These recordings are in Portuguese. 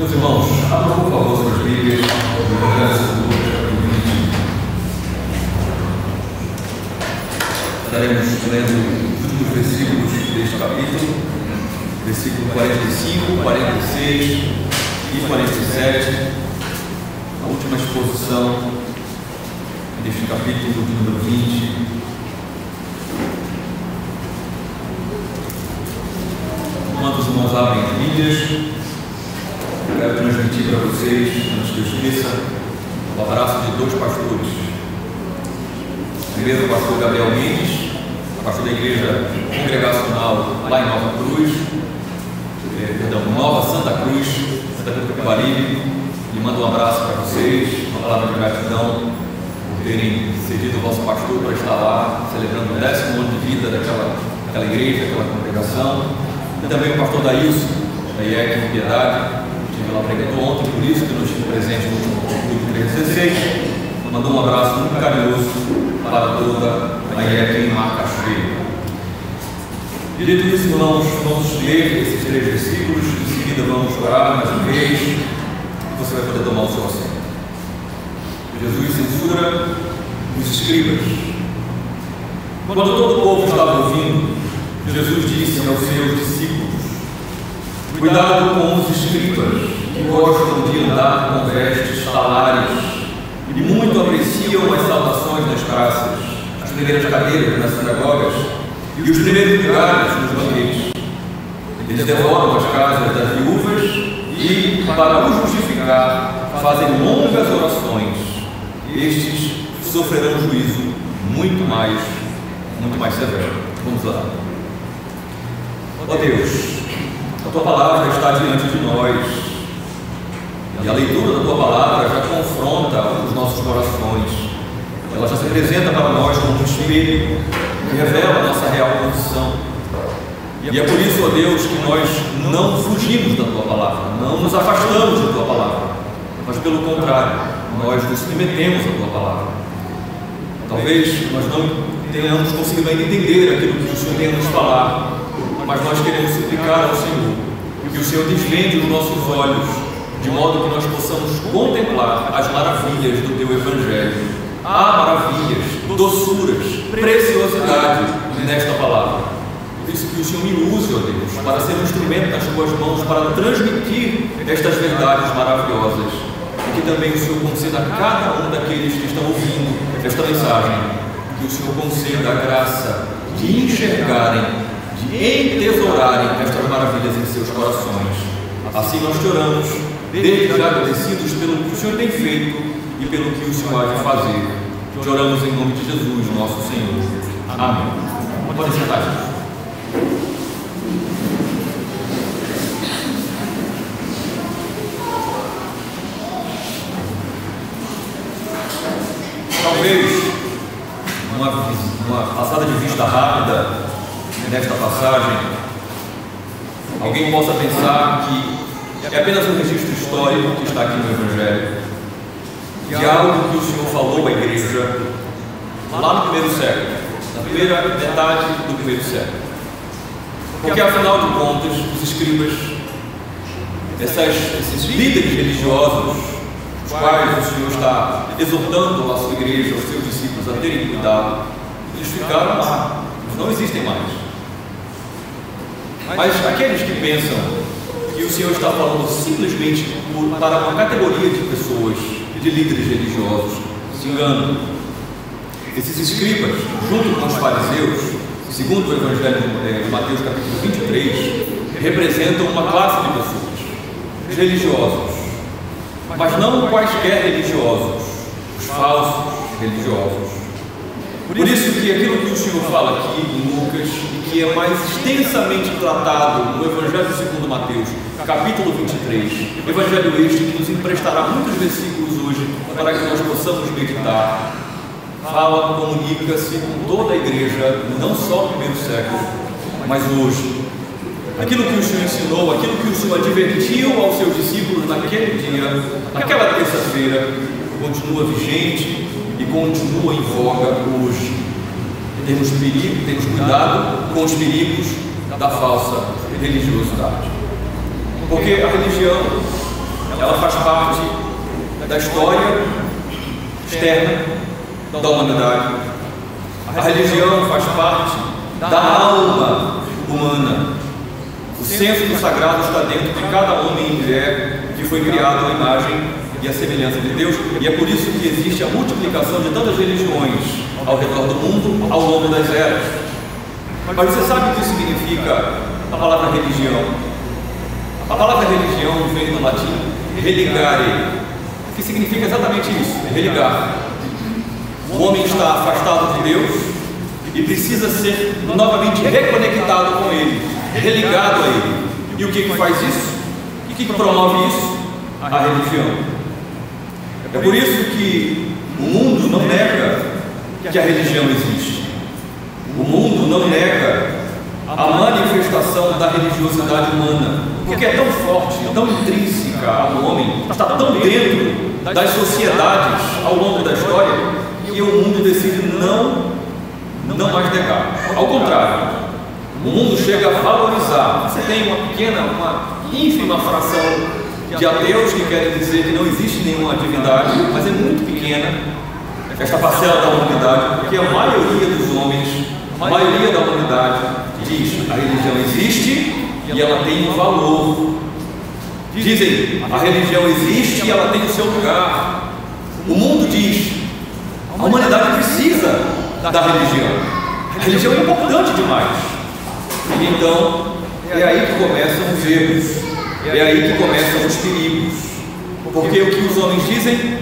Meus irmãos, abram por favor suas Bíblias no Evangelho segundo Lucas, capítulo 20. Estaremos lendo os últimos versículos deste capítulo, versículo 45, 46 e 47, a última exposição deste capítulo de número 20. Enquanto os irmãos abrem as Bíblias, quero transmitir para vocês, antes que eu esqueça, o abraço de dois pastores. Primeiro, o pastor Gabriel Mendes, pastor da igreja congregacional lá em Nova Cruz, Nova Santa Cruz, Santa Cruz do Capibaribe. Lhe mando um abraço para vocês, uma palavra de gratidão por terem cedido o vosso pastor para estar lá, celebrando o 10º ano de vida daquela igreja, daquela congregação. E também o pastor Daílson, da IEC em Piedade, estive lá pregando ontem, por isso que não estive presente no último culto de 316. Mandou um abraço muito carinhoso para toda a IEC em Macaxeira. E dito isso, irmãos, vamos ler esses 3 versículos, em seguida vamos orar mais uma vez, e você vai poder tomar o seu assento. Jesus censura os escribas. Quando todo o povo estava ouvindo, Jesus disse aos seus discípulos: cuidado com os escribas, que gostam de andar com vestes talares e muito apreciam as saudações nas praças, as primeiras cadeiras nas sinagogas e os primeiros lugares nos banquetes. Eles devoram as casas das viúvas e, para os justificar, fazem longas orações. Estes sofrerão juízo muito mais severo. Vamos lá. Ó Deus, a Tua palavra está diante de nós, e a leitura da Tua palavra já confronta os nossos corações. Ela já se apresenta para nós como um espelho que revela a nossa real condição. E é por isso, ó Deus, que nós não fugimos da Tua palavra, não nos afastamos da Tua palavra, mas pelo contrário, nós nos submetemos à Tua palavra. Talvez nós não tenhamos conseguido ainda entender aquilo que o Senhor tem a nos falar, mas nós queremos suplicar ao Senhor que o Senhor desvende os nossos olhos, de modo que nós possamos contemplar as maravilhas do Teu Evangelho. Há maravilhas, doçuras, preciosidade nesta palavra. Por isso que o Senhor me use, ó Deus, para ser um instrumento nas Tuas mãos, para transmitir estas verdades maravilhosas. E que também o Senhor conceda a cada um daqueles que estão ouvindo esta mensagem, que o Senhor conceda a graça de enxergarem, de entesourarem estas maravilhas em seus corações. Assim nós te oramos, desde já agradecidos pelo que o Senhor tem feito e pelo que o Senhor há de fazer. Te oramos em nome de Jesus, nosso Senhor. Amém. Pode sentar, gente. Talvez uma passada de vista rápida nesta passagem, alguém possa pensar que é apenas um registro histórico que está aqui no Evangelho, de algo que o Senhor falou à igreja lá no primeiro século, na primeira metade do primeiro século. Porque, afinal de contas, os escribas, esses líderes religiosos, os quais o Senhor está exortando a sua igreja, aos seus discípulos a terem cuidado, eles ficaram lá, não existem mais. Mas aqueles que pensam que o Senhor está falando simplesmente para uma categoria de pessoas, de líderes religiosos, se enganam. Esses escribas, junto com os fariseus, segundo o Evangelho de Mateus capítulo 23, representam uma classe de pessoas, os religiosos, mas não quaisquer religiosos, os falsos religiosos. Por isso que aquilo que o Senhor fala aqui em Lucas, e que é mais extensamente tratado no Evangelho segundo Mateus, capítulo 23, Evangelho este que nos emprestará muitos versículos hoje, para que nós possamos meditar, fala, comunica-se com toda a igreja, não só no primeiro século, mas hoje. Aquilo que o Senhor ensinou, aquilo que o Senhor advertiu aos seus discípulos naquele dia, naquela terça-feira, continua vigente e continua em voga hoje. Temos cuidado com os perigos da falsa religiosidade. Porque a religião ela faz parte da história externa da humanidade. A religião faz parte da alma humana. O senso do sagrado está dentro de cada homem e mulher que foi criado à imagem e à semelhança de Deus, e é por isso que existe a multiplicação de tantas religiões ao redor do mundo ao longo das eras. Mas você sabe o que significa a palavra religião? A palavra religião vem do latim religare, que significa exatamente isso, religar. O homem está afastado de Deus e precisa ser novamente reconectado com Ele, religado a Ele. E o que faz isso? O que promove isso? A religião. É por isso que o mundo não nega que a religião existe. O mundo não nega a manifestação da religiosidade humana, porque é tão forte, tão intrínseca ao homem, está tão dentro das sociedades ao longo da história, que o mundo decide não mais negar. Ao contrário, o mundo chega a valorizar. Você tem uma ínfima fração de ateus que querem dizer que não existe nenhuma divindade, mas é muito pequena esta parcela da humanidade, porque a maioria dos homens, a maioria da humanidade diz: a religião existe e ela tem um valor. Dizem: a religião existe e ela tem o seu lugar. O mundo diz: a humanidade precisa da religião. A religião é importante demais. E então é aí que começam os erros. É aí que começam os perigos, porque o que os homens dizem?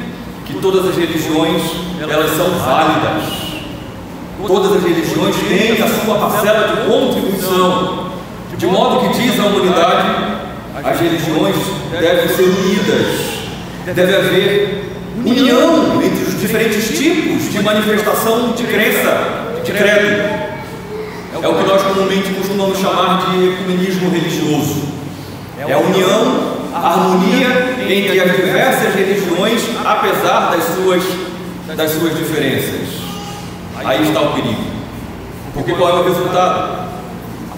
Que todas as religiões, elas são válidas, todas as religiões têm a sua parcela de contribuição, de modo que diz a humanidade, as religiões devem ser unidas, deve haver união entre os diferentes tipos de manifestação de crença, de credo. É o que nós comumente costumamos chamar de ecumenismo religioso. É a união, a harmonia entre as diversas religiões, apesar das suas diferenças. Aí está o perigo. Porque qual é o resultado?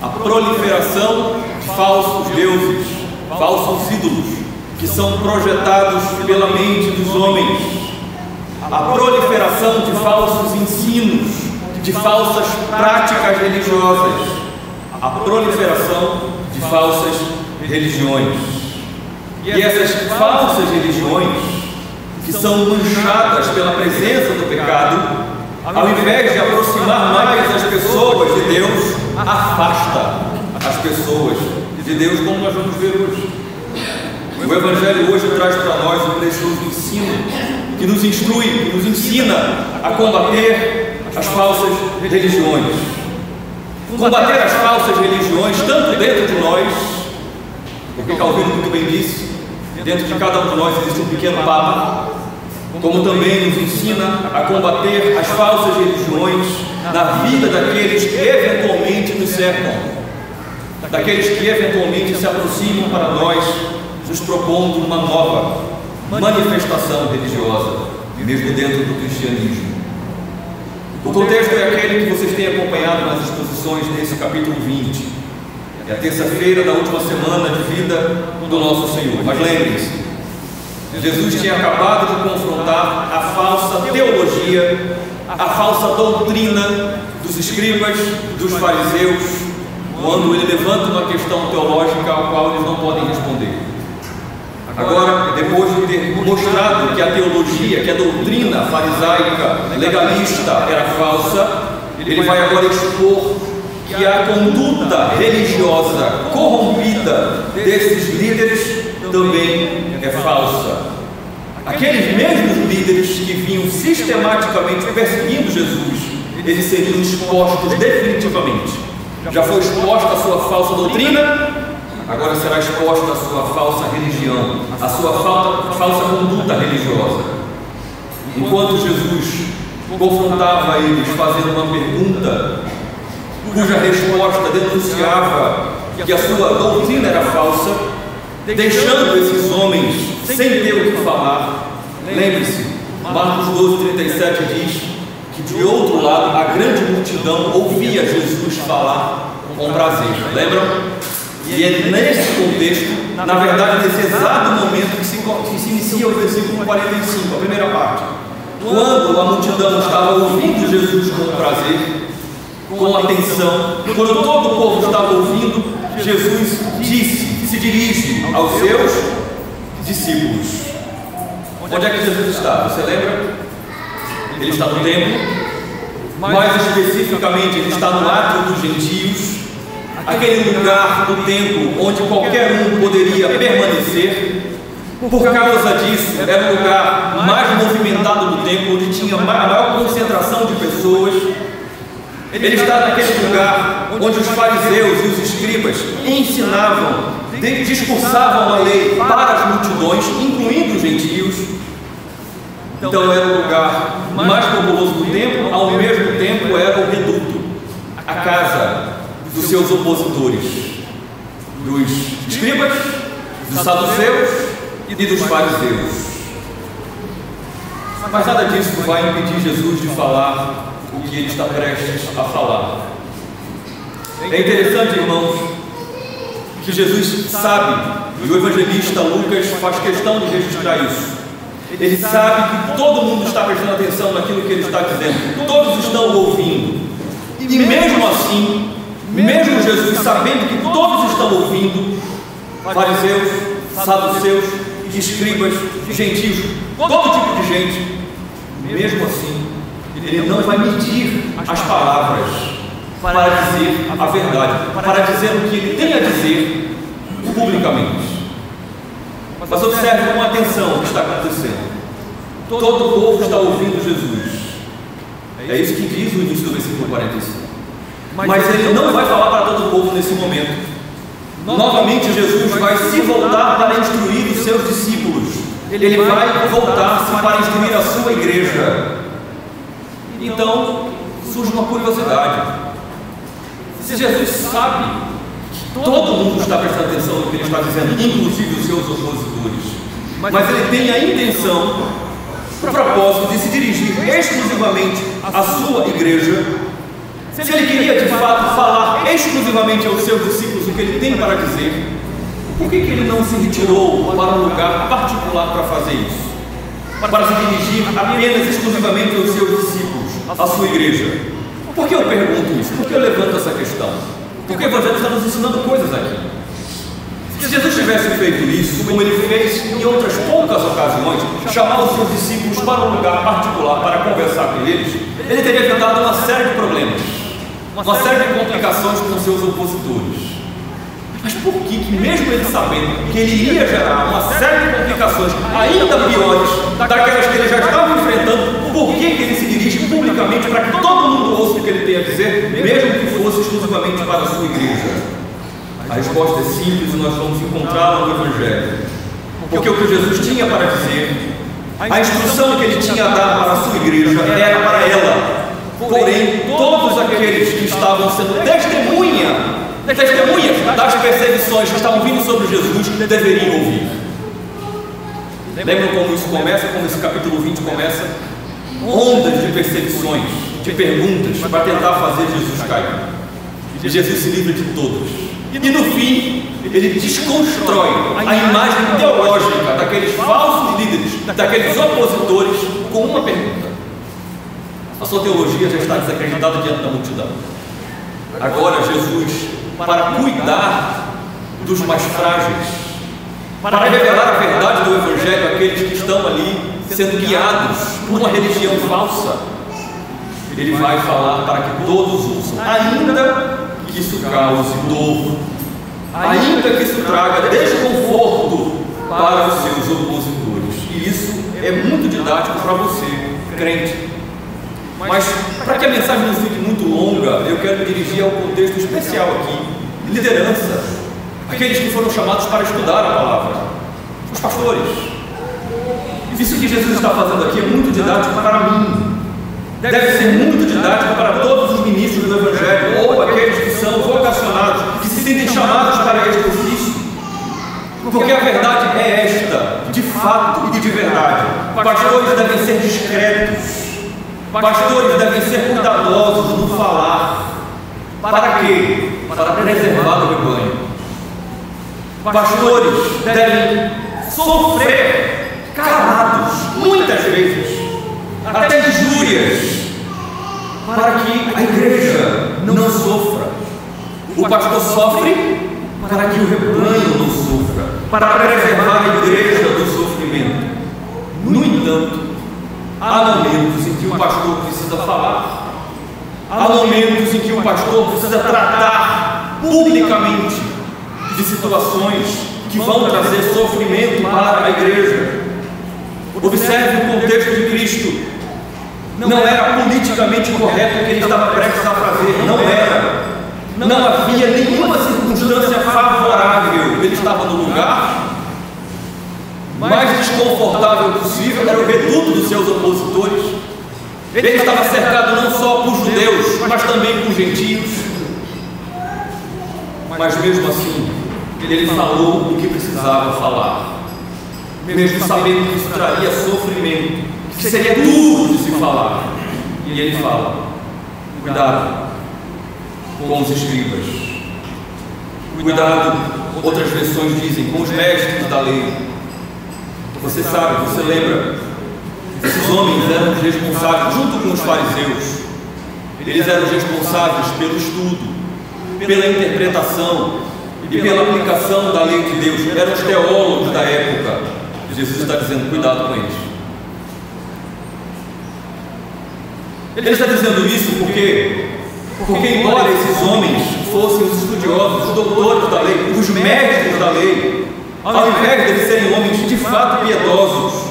A proliferação de falsos deuses, falsos ídolos, que são projetados pela mente dos homens. A proliferação de falsos ensinos, de falsas práticas religiosas. A proliferação de falsas religiões. E essas falsas religiões, que são manchadas pela presença do pecado, ao invés de aproximar mais as pessoas de Deus, afasta as pessoas de Deus, como nós vamos ver hoje. O Evangelho hoje traz para nós um precioso ensino, que nos instrui, que nos ensina a combater as falsas religiões. Combater as falsas religiões, tanto dentro de nós, porque Calvino muito bem disse, dentro de cada um de nós existe um pequeno papa, como também nos ensina a combater as falsas religiões na vida daqueles que eventualmente nos cercam, daqueles que eventualmente se aproximam para nós, nos propondo uma nova manifestação religiosa, mesmo dentro do cristianismo. O contexto é aquele que vocês têm acompanhado nas exposições desse capítulo 20. É a terça-feira da última semana de vida do nosso Senhor. Mas lembrem-se, Jesus tinha acabado de confrontar a falsa teologia, a falsa doutrina dos escribas, dos fariseus, quando ele levanta uma questão teológica ao qual eles não podem responder. Agora, depois de ter mostrado que a teologia, que a doutrina farisaica, legalista era falsa, ele vai agora expor que a conduta religiosa corrompida desses líderes também é falsa. Aqueles mesmos líderes que vinham sistematicamente perseguindo Jesus, eles seriam expostos definitivamente. Já foi exposta a sua falsa doutrina, agora será exposta a sua falsa religião, a sua falsa conduta religiosa. Enquanto Jesus confrontava eles fazendo uma pergunta cuja resposta denunciava que a sua doutrina era falsa, deixando esses homens sem ter o que falar. Lembre-se, Marcos 12:37 diz que de outro lado a grande multidão ouvia Jesus falar com prazer. Lembram? E é nesse contexto, na verdade, nesse exato momento que se inicia o versículo 45, a primeira parte. Quando a multidão estava ouvindo Jesus com prazer, com atenção, quando todo o povo estava ouvindo, Jesus se dirige aos seus discípulos. Onde é que Jesus está? Você lembra? Ele está no templo, mais especificamente ele está no átrio dos gentios, aquele lugar do templo onde qualquer um poderia permanecer. Por causa disso, era o lugar mais movimentado do templo, onde tinha a maior concentração de pessoas. Ele está naquele lugar onde os fariseus e os escribas ensinavam, discursavam a lei para as multidões, incluindo os gentios. Então era o lugar mais populoso do templo, ao mesmo tempo era o reduto, a casa dos seus opositores, dos escribas, dos saduceus e dos fariseus. Mas nada disso vai impedir Jesus de falar o que ele está prestes a falar. É interessante, irmãos, que Jesus sabe, e o evangelista Lucas faz questão de registrar isso. Ele sabe que todo mundo está prestando atenção naquilo que ele está dizendo, todos estão ouvindo, e mesmo assim, mesmo Jesus sabendo que todos estão ouvindo, fariseus, saduceus, escribas, gentios, todo tipo de gente, mesmo assim, ele não vai medir as palavras para dizer a verdade, para dizer o que ele tem a dizer publicamente. Mas observe com atenção o que está acontecendo. Todo o povo está ouvindo Jesus. É isso que diz o início do versículo 45. Mas ele não vai falar para todo o povo nesse momento. Novamente Jesus vai se voltar para instruir os seus discípulos. Ele vai voltar-se para instruir a sua igreja. Então surge uma curiosidade. Se Jesus sabe que todo mundo está prestando atenção no que ele está dizendo, inclusive os seus opositores, mas ele tem a intenção, o propósito de se dirigir exclusivamente à sua igreja, se ele queria de fato falar exclusivamente aos seus discípulos o que ele tem para dizer, por que ele não se retirou para um lugar particular para fazer isso? Para se dirigir apenas exclusivamente aos seus discípulos, à sua igreja? Por que eu pergunto isso? Por que eu levanto essa questão? Porque o Evangelho está nos ensinando coisas aqui. Se Jesus tivesse feito isso, como ele fez em outras poucas ocasiões, chamar os seus discípulos para um lugar particular para conversar com eles, ele teria evitado uma série de problemas, uma série de complicações com seus opositores. Mas por que mesmo ele sabendo que ele iria gerar uma série de complicações ainda piores daquelas que ele já estava enfrentando, por que ele se dirige publicamente para que todo mundo ouça o que ele tem a dizer, mesmo que fosse exclusivamente para a sua igreja? A resposta é simples e nós vamos encontrá-la no Evangelho. Porque o que Jesus tinha para dizer, a instrução que ele tinha a dar para a sua igreja era para ela. Porém, todos aqueles que estavam sendo testemunhas das perseguições que estavam vindo sobre Jesus deveriam ouvir. Lembram como isso começa? Como esse capítulo 20 começa? Ondas de perseguições, de perguntas para tentar fazer Jesus cair. E Jesus se livra de todos. E no fim, ele desconstrói a imagem teológica daqueles falsos líderes, daqueles opositores, com uma pergunta. A sua teologia já está desacreditada diante da multidão. Agora Jesus, para cuidar dos mais frágeis, para revelar a verdade do Evangelho àqueles que estão ali sendo guiados por uma religião falsa, ele vai falar para que todos ouçam, ainda que isso cause dor, ainda que isso traga desconforto para os seus opositores. E isso é muito didático para você, crente. Mas, para que a mensagem não fique muito longa, eu quero me dirigir ao contexto especial aqui. Liderança, aqueles que foram chamados para estudar a palavra, os pastores. Isso que Jesus está fazendo aqui é muito didático para mim. Deve ser muito didático para todos os ministros do Evangelho, ou aqueles que são vocacionados, que se sentem chamados para este ofício. Porque a verdade é esta, de fato e de verdade. Pastores devem ser discretos. Pastores devem ser cuidadosos no falar. Para quê? Para preservar o rebanho. pastores devem sofrer calados, muitas vezes, até injúrias, para que a igreja não sofra. O pastor sofre para que o rebanho não sofra, para preservar a igreja do sofrimento. No entanto, há momentos em que o pastor precisa falar, há momentos em que o pastor precisa tratar publicamente de situações que vão trazer sofrimento para a igreja. Observe o contexto de Cristo. Não era politicamente correto o que ele estava prestes a fazer, não era. Não havia nenhuma circunstância favorável. Ele estava no lugar mais desconfortável possível, era o reduto dos seus opositores. Ele estava cercado não só por judeus, mas também por gentios. Mas mesmo assim, ele falou o que precisava falar, mesmo sabendo que isso traria sofrimento, que seria duro de se falar. E ele fala: cuidado com os escribas, cuidado, outras versões dizem, com os mestres da lei. Você sabe, você lembra, esses homens eram os responsáveis, junto com os fariseus, eles eram os responsáveis pelo estudo, pela interpretação e pela aplicação da lei de Deus. Eram os teólogos da época. Jesus está dizendo: cuidado com eles. Ele está dizendo isso porque embora esses homens fossem os estudiosos, os doutores da lei, os mestres da lei, ao invés de eles serem homens de fato piedosos,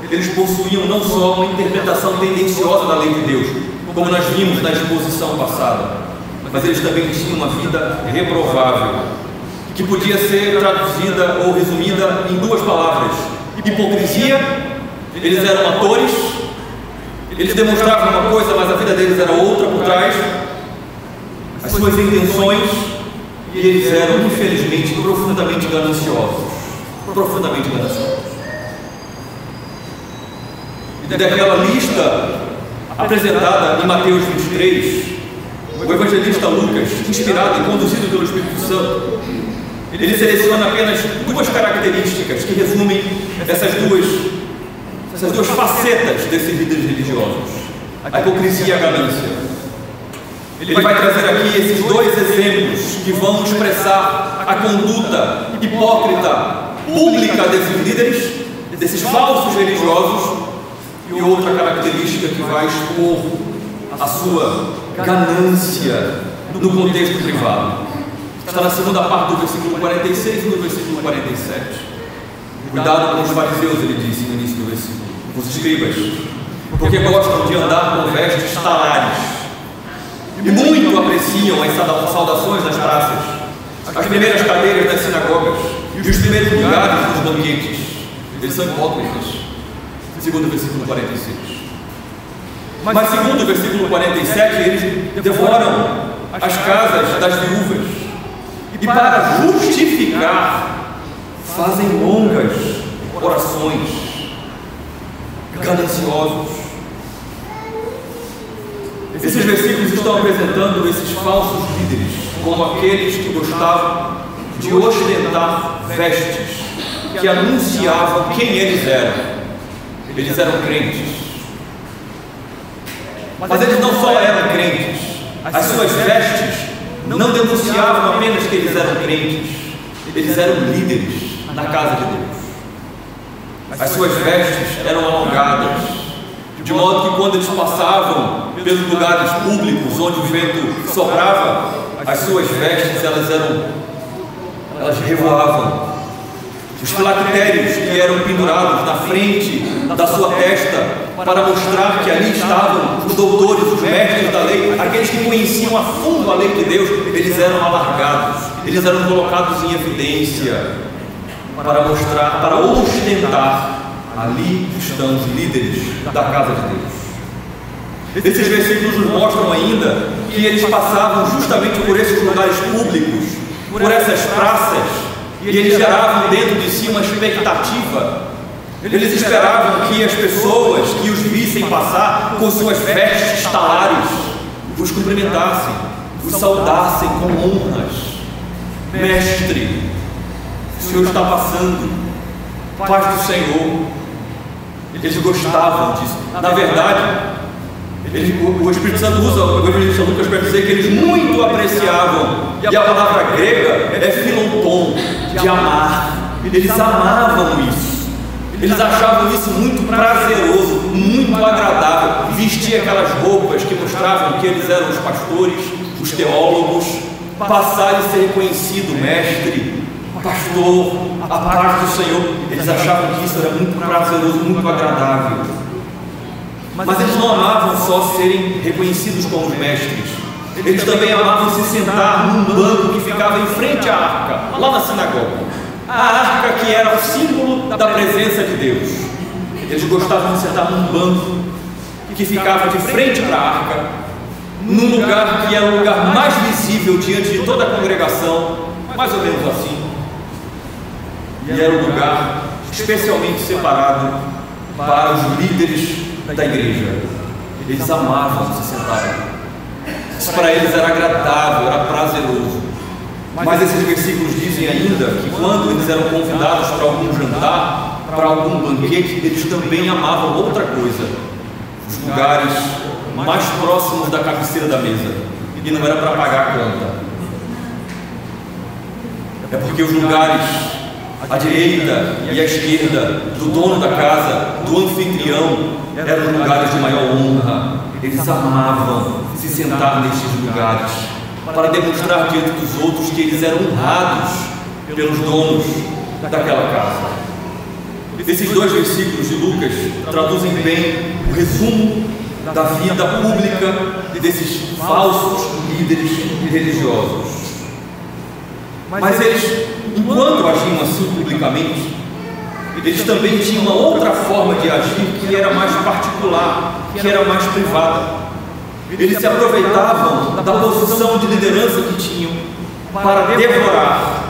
eles possuíam não só uma interpretação tendenciosa da lei de Deus, como nós vimos na exposição passada, mas eles também tinham uma vida reprovável, que podia ser traduzida ou resumida em duas palavras: hipocrisia. Eles eram atores, eles demonstravam uma coisa, mas a vida deles era outra por trás, as suas intenções, e eles eram, infelizmente, profundamente gananciosos. Profundamente gananciosos. E daquela lista apresentada em Mateus 23, o evangelista Lucas, inspirado e conduzido pelo Espírito Santo, ele seleciona apenas duas características que resumem essas duas facetas desses líderes religiosos: a hipocrisia e a ganância. Ele vai trazer aqui esses dois exemplos que vão expressar a conduta hipócrita pública desses líderes, desses falsos religiosos, e outra característica que vai expor a sua ganância no contexto privado. Está na segunda parte do versículo 46 e no versículo 47. Cuidado com os fariseus, ele disse no início do versículo, com os escribas, porque gostam de andar com vestes talares e muito apreciam as saudações nas praças, as primeiras cadeiras das sinagogas e os primeiros lugares dos banquetes. Eles são hipócritas, segundo o versículo 46. Mas segundo o versículo 47, eles devoram as casas das viúvas e, para justificar, fazem longas orações, gananciosos. Esses versículos estão apresentando esses falsos líderes como aqueles que gostavam de ostentar vestes que anunciavam quem eles eram. Eles eram crentes. Mas eles não só eram crentes, as suas vestes não denunciavam apenas que eles eram crentes, eles eram líderes na casa de Deus. As suas vestes eram alongadas, de modo que quando eles passavam pelos lugares públicos onde o vento soprava, as suas vestes elas revoavam. Os filactérios que eram pendurados na frente da sua testa para mostrar que ali estavam os doutores, os mestres da lei, aqueles que conheciam a fundo a lei de Deus, eles eram alargados, eles eram colocados em evidência para mostrar, para ostentar: ali estão os líderes da casa de Deus. Esses versículos nos mostram ainda que eles passavam justamente por esses lugares públicos, por essas praças, e eles geravam dentro de si uma expectativa. Eles esperavam que as pessoas que os vissem passar com suas vestes talares os cumprimentassem, os saudassem com honras: mestre, o Senhor está passando, paz do Senhor. Eles gostavam disso. Na verdade, o Espírito Santo usa o evangelista Lucas para dizer que eles muito apreciavam, e a palavra grega é filonton, de amar. Eles amavam isso. Eles achavam isso muito prazeroso, muito agradável. Vestir aquelas roupas que mostravam que eles eram os pastores, os teólogos, passar e ser reconhecido, mestre, pastor, a paz do Senhor. Eles achavam que isso era muito prazeroso, muito agradável. Mas eles não amavam só serem reconhecidos como mestres. Eles também amavam se sentar num banco que ficava em frente à arca, lá na sinagoga. A arca que era o símbolo da presença de Deus. Eles gostavam de sentar num banco que ficava de frente para a arca, num lugar que era o lugar mais visível diante de toda a congregação, mais ou menos assim. E era um lugar especialmente separado para os líderes da igreja. Eles amavam se sentar. Isso para eles era agradável, era prazeroso. Mas esses versículos dizem ainda que quando eles eram convidados para algum jantar, para algum banquete, eles também amavam outra coisa: os lugares mais próximos da cabeceira da mesa. E não era para pagar a conta. É porque os lugares à direita e à esquerda do dono da casa, do anfitrião, eram os lugares de maior honra. Eles amavam se sentar nestes lugares para demonstrar diante dos outros que eles eram honrados pelos donos daquela casa. Esses dois versículos de Lucas traduzem bem o resumo da vida pública desses falsos líderes religiosos. Mas eles, enquanto agiam assim publicamente, eles também tinham uma outra forma de agir que era mais particular, que era mais privada. Eles se aproveitavam da posição de liderança que tinham para devorar,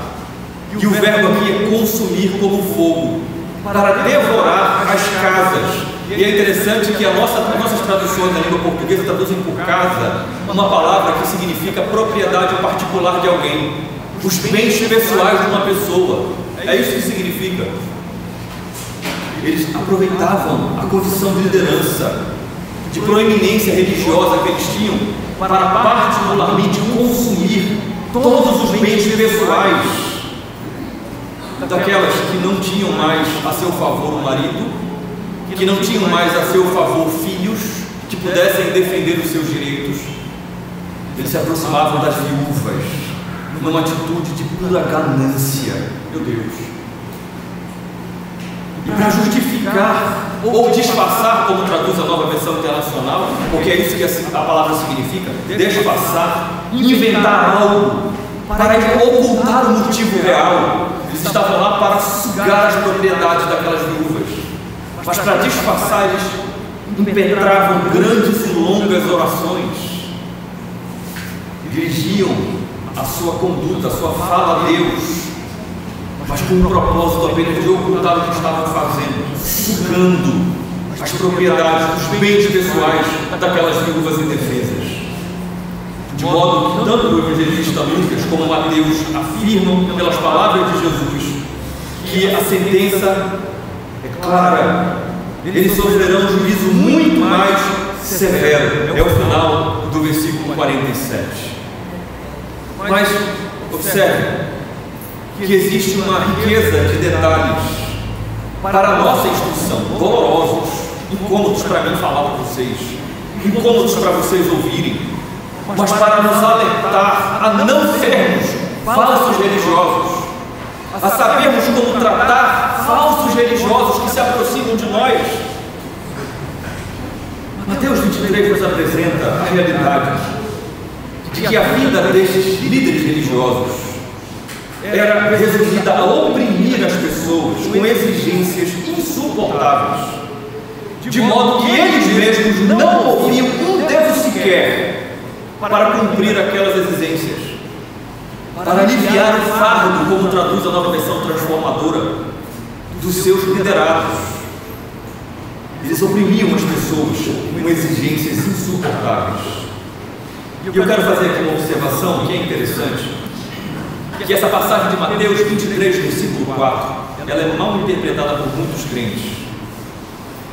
e o verbo aqui é consumir como fogo, para devorar as casas. E é interessante que nossas traduções da língua portuguesa traduzem por casa uma palavra que significa propriedade particular de alguém, os bens pessoais de uma pessoa. É isso que significa. Eles aproveitavam a condição de liderança, de proeminência religiosa que eles tinham, para particularmente consumir todos os bens pessoais daquelas que não tinham mais a seu favor um marido, que não tinham mais a seu favor filhos, que pudessem defender os seus direitos. Eles se aproximavam das viúvas numa atitude de pura ganância. Meu Deus! E para justificar ou disfarçar, como traduz a Nova Versão Internacional, porque é isso que a palavra significa, disfarçar, inventar algo para ocultar o motivo real. Eles estavam lá para sugar as propriedades daquelas viúvas, mas para disfarçar eles impetravam grandes e longas orações, dirigiam a sua conduta, a sua fala a Deus, mas com o propósito apenas de ocultar o que estavam fazendo, sugando as propriedades, os bens pessoais daquelas viúvas indefesas. De modo que tanto o evangelista Lucas como Mateus afirmam, pelas palavras de Jesus, que a sentença é clara. Eles sofrerão um juízo muito mais severo. É o final do versículo 47. Mas observe que existe uma riqueza de detalhes para a nossa instrução, dolorosos, incômodos para mim falar para vocês, incômodos para vocês ouvirem, mas para nos alertar a não sermos falsos religiosos, a sabermos como tratar falsos religiosos que se aproximam de nós. Mateus 23 nos apresenta a realidade de que a vida destes líderes religiosos era resumida a oprimir as pessoas com exigências insuportáveis, de modo que eles mesmos não moviam um dedo sequer para cumprir aquelas exigências, para aliviar o fardo, como traduz a Nova Versão Transformadora, dos seus liderados. Eles oprimiam as pessoas com exigências insuportáveis. E eu quero fazer aqui uma observação que é interessante. que essa passagem de Mateus 23, versículo 4, ela é mal interpretada por muitos crentes.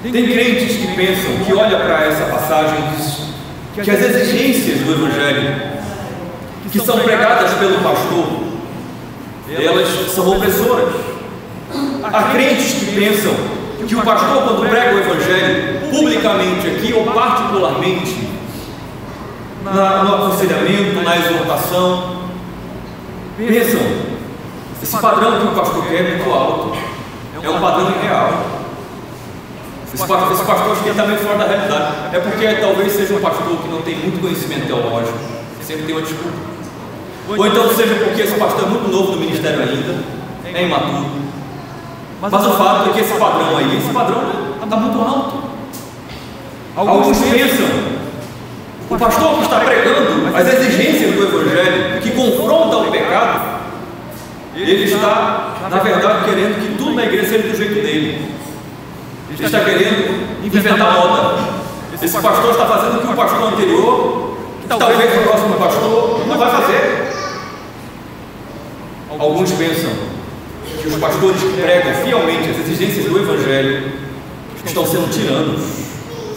Tem crentes que pensam, que olham para essa passagem e diz que as exigências do Evangelho que são pregadas pelo pastor, elas são opressoras. Há crentes que pensam que o pastor, quando prega o Evangelho publicamente aqui ou particularmente no aconselhamento, na exortação, pensam, esse padrão que o pastor quer é muito alto, é um padrão irreal. Esse pastor acho que está meio fora da realidade. É porque talvez seja um pastor que não tem muito conhecimento teológico, sempre tem uma desculpa. Ou então seja porque esse pastor é muito novo no ministério ainda, é imaturo. Mas o fato é que esse padrão aí, esse padrão está muito alto. Alguns pensam, o pastor que está pregando as exigências do Evangelho, que confronta o pecado, ele está, na verdade, querendo que tudo na igreja seja do jeito dele. Ele está querendo inventar moda. Esse pastor está fazendo o que o pastor anterior, que talvez o próximo pastor não vai fazer. Alguns pensam que os pastores que pregam fielmente as exigências do Evangelho estão sendo tiranos,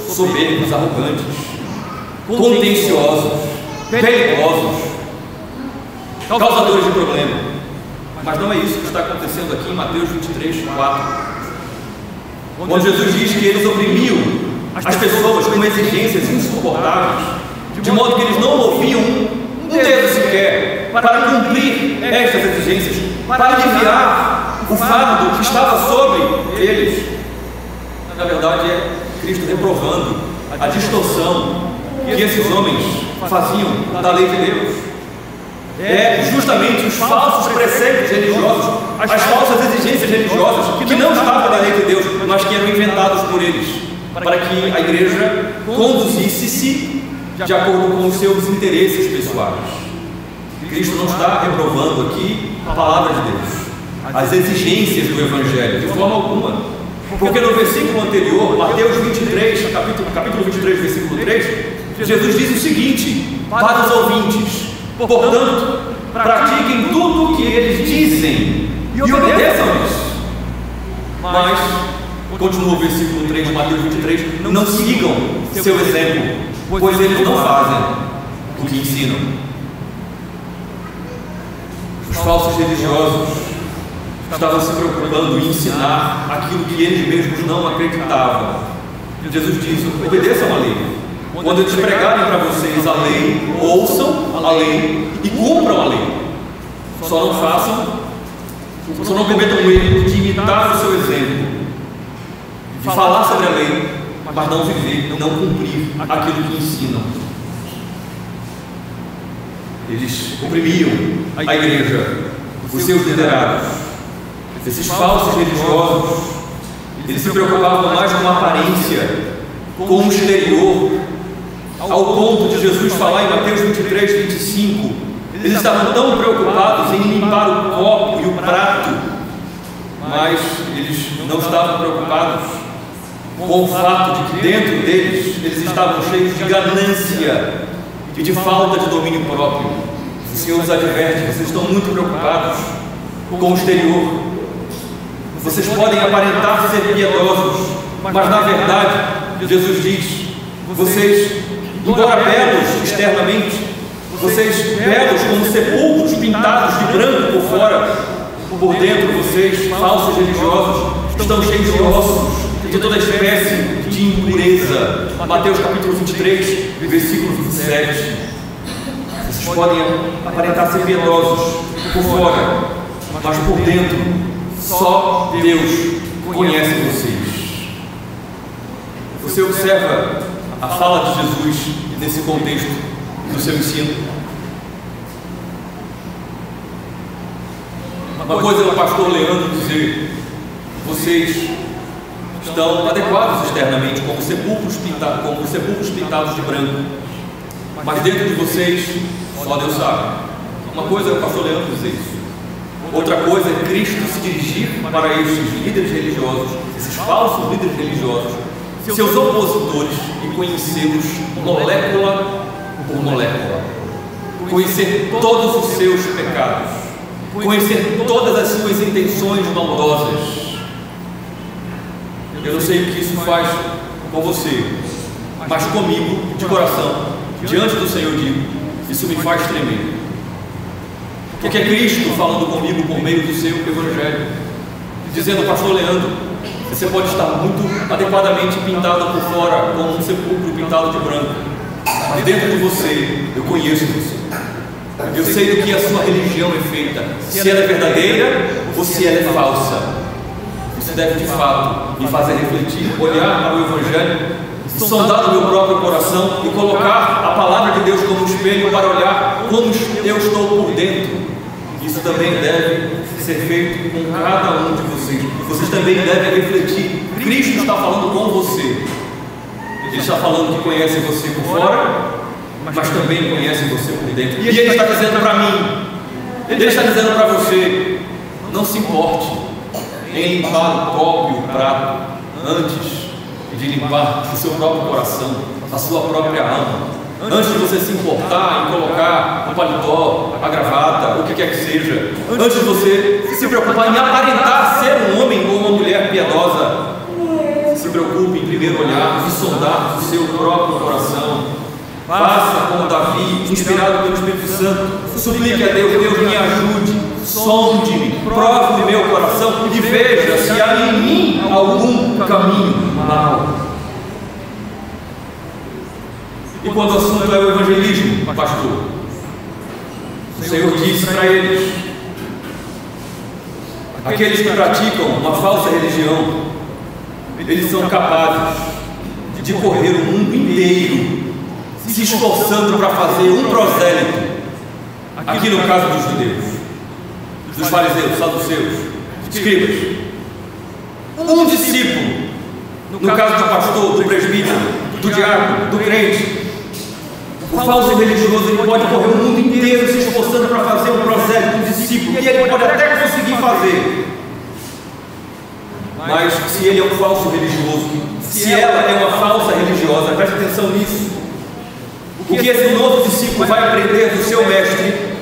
soberbos, arrogantes, contenciosos, belicosos, causadores de problema. Mas não é isso que está acontecendo aqui em Mateus 23, 4. Quando Jesus diz que eles oprimiam as pessoas com exigências insuportáveis, de modo que eles não moviam um dedo sequer para cumprir estas exigências, para aliviar o fardo que estava sobre eles. Na verdade, é Cristo reprovando a distorção que esses homens faziam da lei de Deus. É justamente os falsos preceitos religiosos, as falsas exigências religiosas que não estavam na lei de Deus, mas que eram inventados por eles, para que a igreja conduzisse-se de acordo com os seus interesses pessoais. Cristo não está reprovando aqui a palavra de Deus, as exigências do Evangelho, de forma alguma. Porque no versículo anterior, Mateus 23, capítulo 23, versículo 3, Jesus diz o seguinte para os ouvintes: portanto, pratiquem tudo o que eles dizem e obedeçam-lhes. Mas, continua o versículo 3 de Mateus 23, não sigam seu exemplo, pois eles não fazem o que ensinam. Os falsos religiosos estavam se preocupando em ensinar aquilo que eles mesmos não acreditavam. Jesus diz: obedeçam a lei. Quando eles pregarem para vocês a lei, ouçam a lei e cumpram a lei. Só não façam, só não cometam o erro de imitar o seu exemplo, de falar sobre a lei, mas não viver, não cumprir aquilo que ensinam. Eles oprimiam a igreja, os seus liderados. Esses falsos religiosos, eles se preocupavam mais com a aparência, com o exterior, ao ponto de Jesus falar em Mateus 23, 25, eles estavam tão preocupados em limpar o copo e o prato, mas eles não estavam preocupados com o fato de que dentro deles, eles estavam cheios de ganância e de falta de domínio próprio. O Senhor os adverte: vocês estão muito preocupados com o exterior. Vocês podem aparentar ser piedosos, mas na verdade, Jesus diz, vocês, embora belos externamente, vocês belos como sepulcros pintados de branco por fora, por dentro vocês, falsos religiosos, estão cheios de ossos, de toda espécie de impureza. Mateus capítulo 23, versículo 27. Vocês podem aparentar ser piedosos por fora, mas por dentro só Deus conhece vocês. Você observa a fala de Jesus nesse contexto do seu ensino? Uma coisa é o pastor Leandro dizer: vocês estão adequados externamente, como sepulcros pintados de branco, mas dentro de vocês só Deus sabe. Uma coisa é o pastor Leandro dizer isso. Outra coisa é Cristo se dirigir para esses líderes religiosos, esses falsos líderes religiosos, seus opositores, e conhecê-los molécula por molécula, conhecer todos os seus pecados conhecer todas as suas intenções maldosas. Eu não sei o que isso faz com você, mas comigo, de coração, diante do Senhor, digo, isso me faz tremer. Porque é Cristo falando comigo por meio do seu Evangelho, dizendo: pastor Leandro, você pode estar muito adequadamente pintado por fora, como um sepulcro pintado de branco, mas dentro de você, eu conheço você. Eu sei do que a sua religião é feita, se ela é verdadeira ou se ela é falsa. Isso deve de fato me fazer refletir, olhar para o Evangelho, sondar o meu próprio coração e colocar a palavra de Deus como espelho para olhar como eu estou por dentro. Isso também deve ser feito com cada um de vocês. Vocês também devem refletir. Cristo está falando com você. Ele está falando que conhece você por fora, mas também conhece você por dentro. E Ele está dizendo para mim, Ele está dizendo para você: não se importe em limpar o copo e o prato antes de limpar o seu próprio coração, a sua própria alma. Antes de você se importar em colocar o paletó, a gravata, o que quer que seja, antes de você se preocupar em aparentar ser um homem ou uma mulher piedosa, se preocupe em primeiro olhar e sondar o seu próprio coração. Faça como Davi, inspirado pelo Espírito Santo, suplique a Deus: Deus, me ajude, sonde-me, prove o meu coração e veja se há em mim algum caminho mau. E quando o assunto é o evangelismo, pastor, o Senhor disse para eles: aqueles que praticam uma falsa religião, eles são capazes de correr o mundo inteiro se esforçando para fazer um prosélito. Aqui no caso dos judeus, dos fariseus, saduceus, escribas, um discípulo. No caso do pastor, do presbítero, do diácono, do crente, o falso religioso, ele pode correr o mundo inteiro se esforçando para fazer um prosélito, um discípulo, e ele pode até conseguir fazer. Mas se ele é um falso religioso, se ela é uma falsa religiosa, preste atenção nisso. O que esse novo discípulo vai aprender do seu mestre,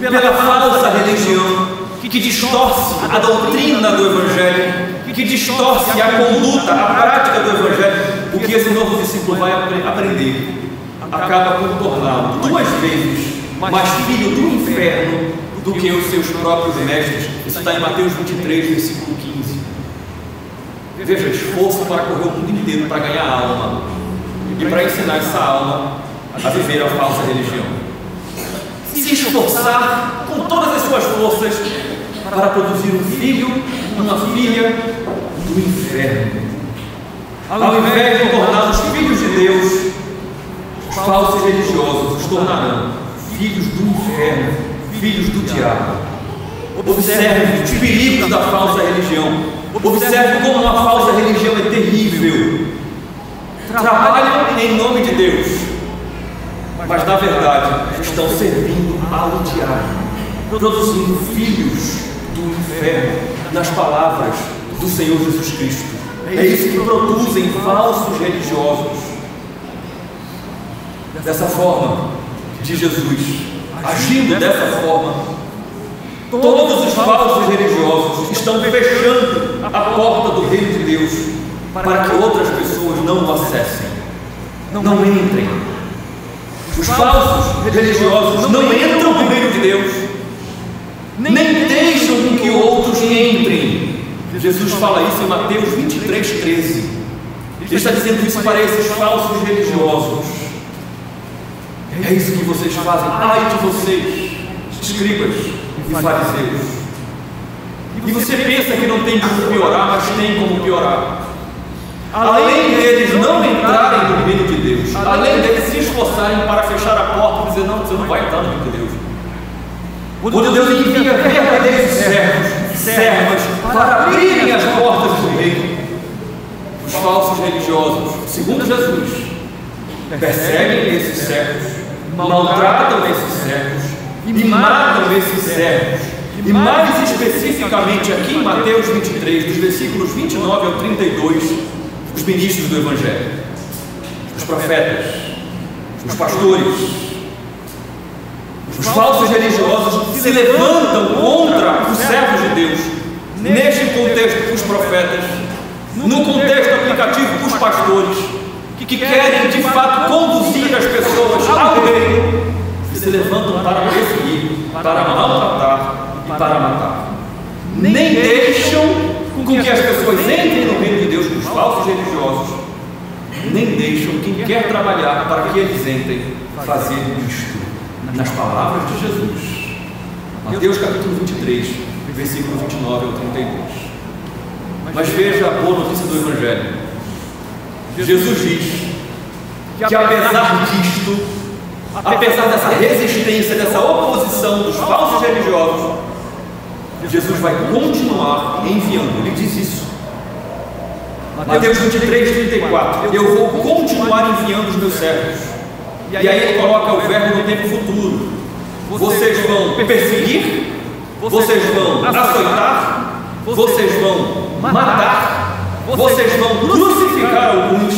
pela falsa religião, que distorce a doutrina do Evangelho, que distorce a conduta, a prática do Evangelho, o que esse novo discípulo vai aprender, acaba por torná-lo 2 vezes mais filho do inferno do que os seus próprios mestres. Isso está em Mateus 23, versículo 15. Veja, esforço para correr o mundo inteiro para ganhar a alma e para ensinar essa alma a viver a falsa religião. Se esforçar com todas as suas forças para produzir um filho, uma filha do inferno. Ao invés de torná-los filhos de Deus, os falsos religiosos os tornarão filhos do inferno, filhos do diabo. Observe os perigos da falsa religião. Observe como uma falsa religião é terrível. Trabalham em nome de Deus, mas na verdade estão servindo ao diabo, produzindo filhos do inferno, nas palavras do Senhor Jesus Cristo. É isso que produzem falsos religiosos. Dessa forma, de Jesus, agindo dessa forma, todos os falsos religiosos estão fechando a porta do reino de Deus para que outras pessoas não o acessem, não entrem. Os falsos religiosos não entram no reino de Deus, nem deixam que outros entrem. Jesus fala isso em Mateus 23, 13. Ele está dizendo isso para esses falsos religiosos. É isso que vocês fazem. Ai de vocês, escribas e fariseus. E você pensa que não tem como piorar, mas tem como piorar. Além deles não entrarem no reino de Deus, além deles se esforçarem para fechar a porta e dizer: não, você não vai entrar no reino de Deus. Quando Deus envia verdadeiros servas para abrirem as portas do reino, os falsos religiosos, segundo Jesus, perseguem esses servos, maltratam esses servos e matam esses servos. E mais especificamente aqui em Mateus 23, dos versículos 29 ao 32, os ministros do Evangelho, os profetas, os pastores, os Os falsos religiosos se levantam contra os servos de Deus. Neste contexto, os profetas, no contexto aplicativo, os pastores, que querem de fato conduzir as pessoas ao reino, se levantam para perseguir, para maltratar e para matar. Nem deixam com que as pessoas entrem no reino de Deus, os falsos religiosos, nem deixam quem quer trabalhar para que eles entrem fazer isto, nas palavras de Jesus. Mateus capítulo 23, versículo 29 ao 32. Mas veja a boa notícia do Evangelho. Jesus diz que apesar disto, apesar dessa resistência, dessa oposição dos falsos religiosos, Jesus vai continuar enviando. Ele diz isso. Mateus 23, 34. Eu vou continuar enviando os meus servos. E aí ele coloca o verbo no tempo futuro. Vocês vão perseguir, vocês vão açoitar, vocês vão matar, vocês vão crucificar alguns,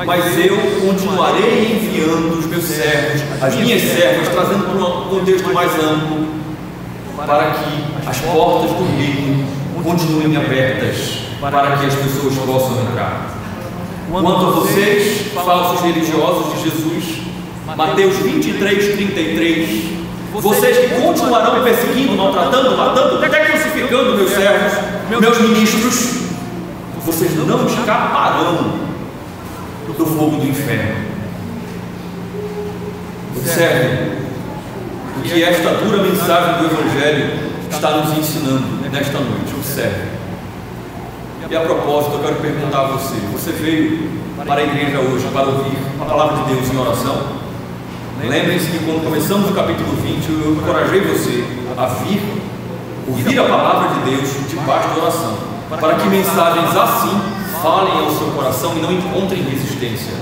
mas eu continuarei enviando os meus servos, as minhas servas, trazendo para um contexto mais amplo, para que as portas do reino continuem abertas, para que as pessoas possam entrar. Quanto a vocês, falsos religiosos de Jesus, Mateus 23, 33, vocês que continuarão perseguindo, maltratando, matando, até crucificando meus servos, meus ministros, vocês não escaparão do fogo do inferno. Observe o que esta dura mensagem do Evangelho está nos ensinando nesta noite. Observe. E a propósito, eu quero perguntar a você: você veio para a igreja hoje para ouvir a palavra de Deus em oração? Lembrem-se que quando começamos o capítulo 20, eu encorajei você a vir ouvir a palavra de Deus debaixo de oração, para que mensagens assim falem ao seu coração e não encontrem resistência.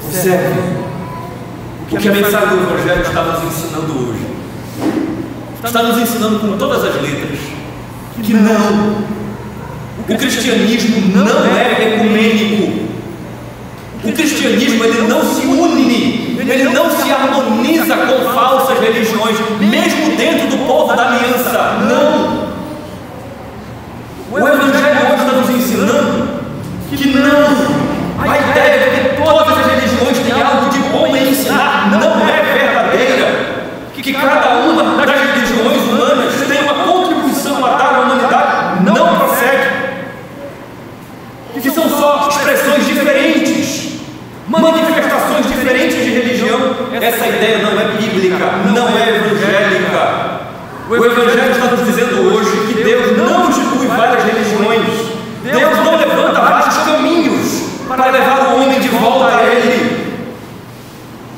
Observe o que a mensagem do Evangelho está nos ensinando hoje. Está nos ensinando com todas as letras que o cristianismo não é ecumênico. O cristianismo ele não se une, ele não se harmoniza com falsas religiões, mesmo dentro do povo da aliança. Não. O Evangelho hoje está nos ensinando que não. A ideia de que todas as religiões têm algo de bom em ensinar não é verdadeira. Que cada uma das religiões humanas tem uma contribuição a dar à humanidade não procede. Que são só expressões diferentes, manifestações diferentes de religião. Essa ideia não é bíblica, não é evangélica. O Evangelho está nos dizendo hoje que Deus não institui várias religiões. Deus não levanta vários caminhos para levar o homem de volta a Ele.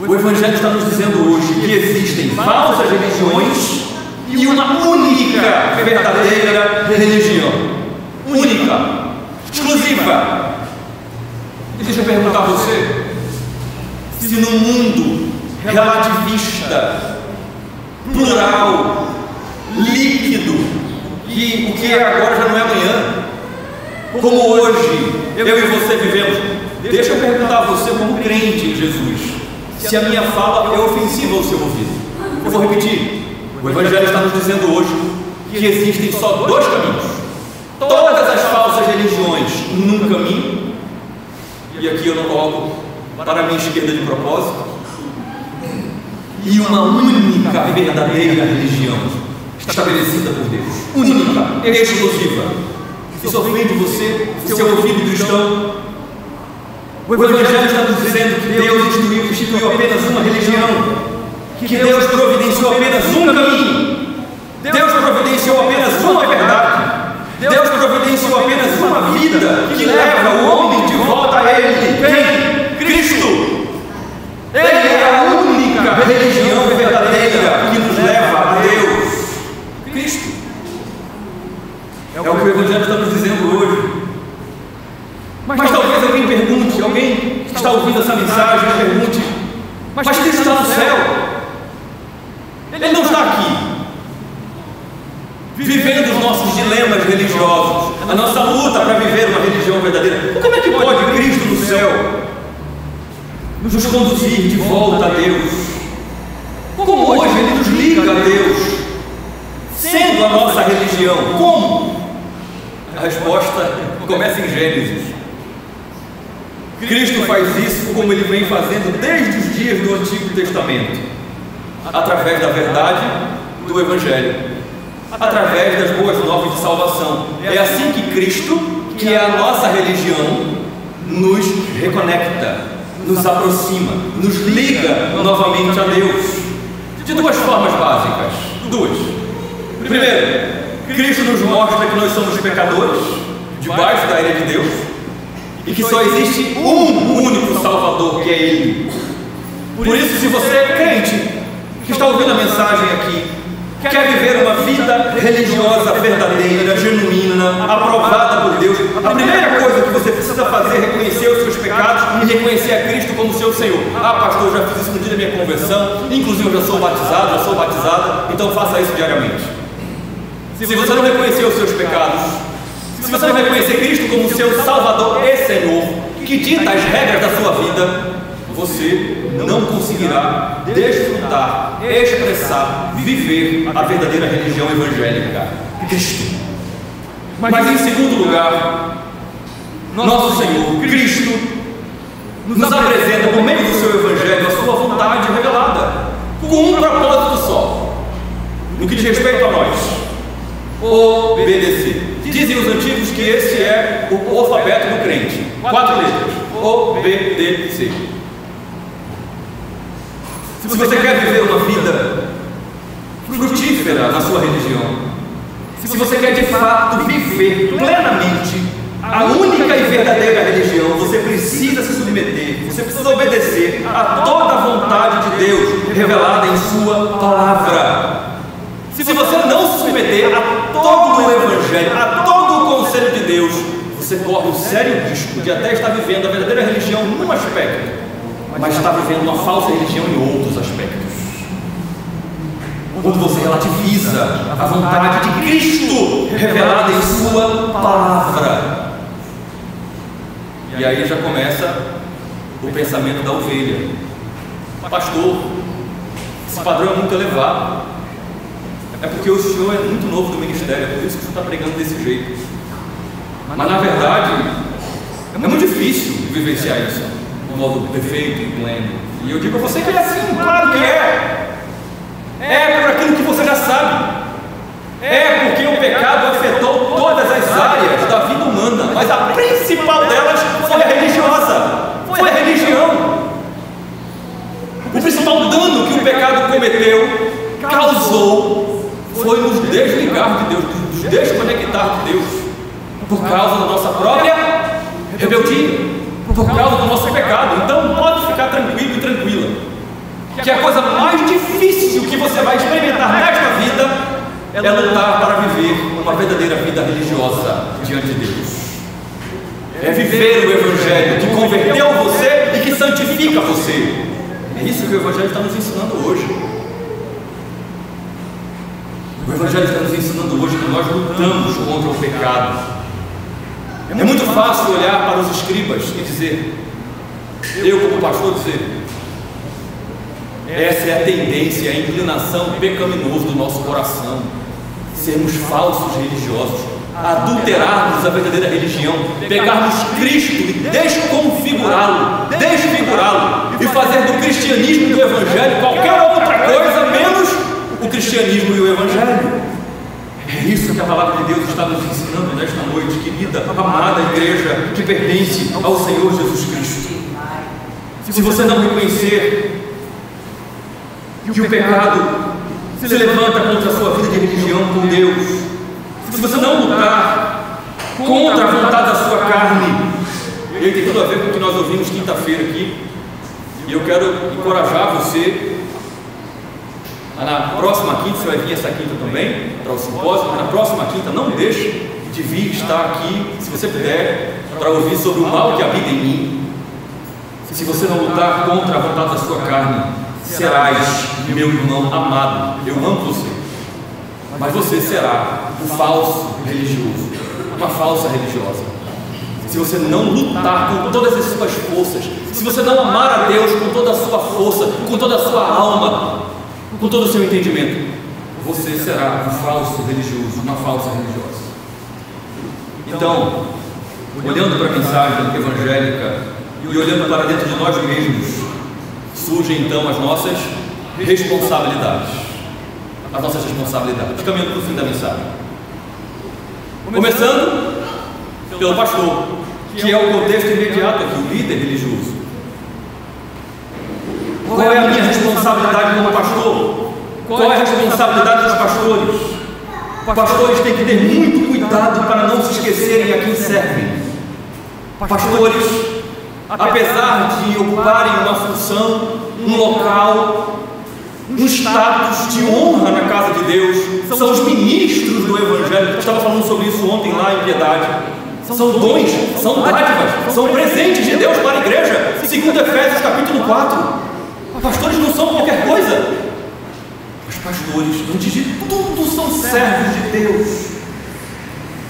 O Evangelho está nos dizendo hoje que existem falsas religiões e uma única verdadeira religião. Única, exclusiva. E deixa eu perguntar a você: se no mundo relativista, plural, líquido, que o que é agora já não é amanhã, como hoje eu e você vivemos, deixa eu perguntar a você, como crente em Jesus, se a minha fala é ofensiva ao seu ouvido. Eu vou repetir: o Evangelho está nos dizendo hoje que existem só dois caminhos. Todas as falsas religiões num caminho, e aqui eu não coloco para a minha esquerda de propósito, e uma única verdadeira religião estabelecida por Deus, única, exclusiva. Isso ofende você, seu ouvido cristão? O Evangelho está nos dizendo que Deus instituiu apenas uma religião, que Deus providenciou apenas um caminho, Deus providenciou apenas uma verdade, Deus providenciou apenas uma vida que leva o homem de volta a Ele. Quem? Cristo. Ele é a única religião verdadeira que nos leva a Deus. Cristo. É o que o Evangelho está nos dizendo hoje. Mas talvez alguém pergunte, alguém que está ouvindo essa mensagem pergunte: mas Cristo está no céu? Ele não está aqui, vivendo os nossos dilemas religiosos, a nossa luta para viver uma religião verdadeira. Como é que pode Cristo no céu nos conduzir de volta a Deus? Como hoje glorifica a Deus, sendo a nossa religião. Como? A resposta começa em Gênesis. Cristo faz isso como Ele vem fazendo desde os dias do Antigo Testamento, através da verdade do Evangelho, através das boas novas de salvação. É assim que Cristo, que é a nossa religião, nos reconecta, nos aproxima, nos liga novamente a Deus, de duas formas básicas. Duas. Primeiro, Cristo nos mostra que nós somos pecadores, debaixo da ira de Deus, e que só existe um único Salvador, que é Ele. Por isso, se você é crente, que está ouvindo a mensagem aqui, quer viver uma vida religiosa verdadeira, genuína, aprovada por Deus, a primeira coisa que você precisa fazer é reconhecer os seus pecados e reconhecer a Cristo como seu Senhor. Ah, pastor, eu já fiz isso no dia da minha conversão, inclusive eu já sou batizado, já sou batizada, então faça isso diariamente. Se você não reconhecer os seus pecados, se você não reconhecer Cristo como seu Salvador e Senhor, que dita as regras da sua vida, você não conseguirá desfrutar, expressar, viver a verdadeira religião evangélica, Cristo. Mas em segundo lugar, nosso Senhor, Cristo, nos apresenta por meio do seu Evangelho a sua vontade revelada, com um propósito só, no que diz respeito a nós: obedecer. Dizem os antigos que esse é o alfabeto do crente, 4 letras: obedecer. Se você quer viver uma vida frutífera na sua religião, se você quer de fato viver plenamente a única e verdadeira religião, você precisa se submeter, você precisa obedecer a toda a vontade de Deus revelada em sua palavra. Se você não se submeter a todo o Evangelho, a todo o conselho de Deus, você corre o sério risco de até estar vivendo a verdadeira religião num aspecto, mas está vivendo uma falsa religião em outros aspectos. Quando você relativiza a vontade de Cristo revelada em sua palavra. E aí já começa o pensamento da ovelha: pastor, esse padrão é muito elevado, é porque o senhor é muito novo no ministério, é por isso que o senhor está pregando desse jeito. Mas na verdade é muito difícil vivenciar isso de modo perfeito e pleno. E eu digo a você que é assim, claro que é. É por aquilo que você já sabe. É porque o pecado afetou todas as áreas da vida humana, mas a principal delas foi a religiosa, foi a religião. O principal dano que o pecado cometeu, causou, foi nos desligar de Deus, nos desconectar de Deus, por causa da nossa própria rebeldia, por causa do nosso pecado. Então pode ficar tranquilo e tranquila, que a coisa mais difícil que você vai experimentar nesta vida é lutar para viver uma verdadeira vida religiosa diante de Deus. É viver o Evangelho que converteu você e que santifica você. É isso que o Evangelho está nos ensinando hoje. O Evangelho está nos ensinando hoje que nós lutamos contra o pecado. É muito fácil olhar para os escribas e dizer, eu como pastor dizer, essa é a tendência, a inclinação pecaminosa do nosso coração, sermos falsos religiosos, adulterarmos a verdadeira religião, pegarmos Cristo e desconfigurá-lo, desfigurá-lo e fazer do cristianismo e do Evangelho qualquer outra coisa menos o cristianismo e o Evangelho. É isso que a palavra de Deus está nos ensinando nesta noite, querida, amada igreja que pertence ao Senhor Jesus Cristo. Se você não reconhecer que o pecado se levanta contra a sua vida de religião com Deus, se você não lutar contra a vontade da sua carne, e aí tem tudo a ver com o que nós ouvimos quinta-feira aqui, e eu quero encorajar você. Na próxima quinta, você vai vir essa quinta também, para o simpósio, mas na próxima quinta não deixe de vir estar aqui, se você puder, para ouvir sobre o mal que habita em mim. Se você não lutar contra a vontade da sua carne, serás meu irmão amado. Eu amo você, mas você será um falso religioso, uma falsa religiosa. Se você não lutar com todas as suas forças, se você não amar a Deus com toda a sua força, com toda a sua alma, com todo o seu entendimento, você será um falso religioso, uma falsa religiosa. Então, olhando para a mensagem evangélica e olhando para dentro de nós mesmos, surgem então as nossas responsabilidades. As nossas responsabilidades, caminhando para o fim da mensagem. Começando pelo pastor, que é o contexto imediato aqui, o líder religioso. Qual é a minha responsabilidade como pastor? Qual é a responsabilidade dos pastores? Pastores têm que ter muito cuidado para não se esquecerem a quem servem. Pastores, apesar de ocuparem uma função, um local, um status de honra na casa de Deus, são os ministros do Evangelho. Eu estava falando sobre isso ontem lá em Piedade. São dons, são dádivas, são presentes de Deus para a igreja, segundo Efésios capítulo 4. Pastores não são qualquer coisa. Os pastores, antes de tudo, são servos de Deus.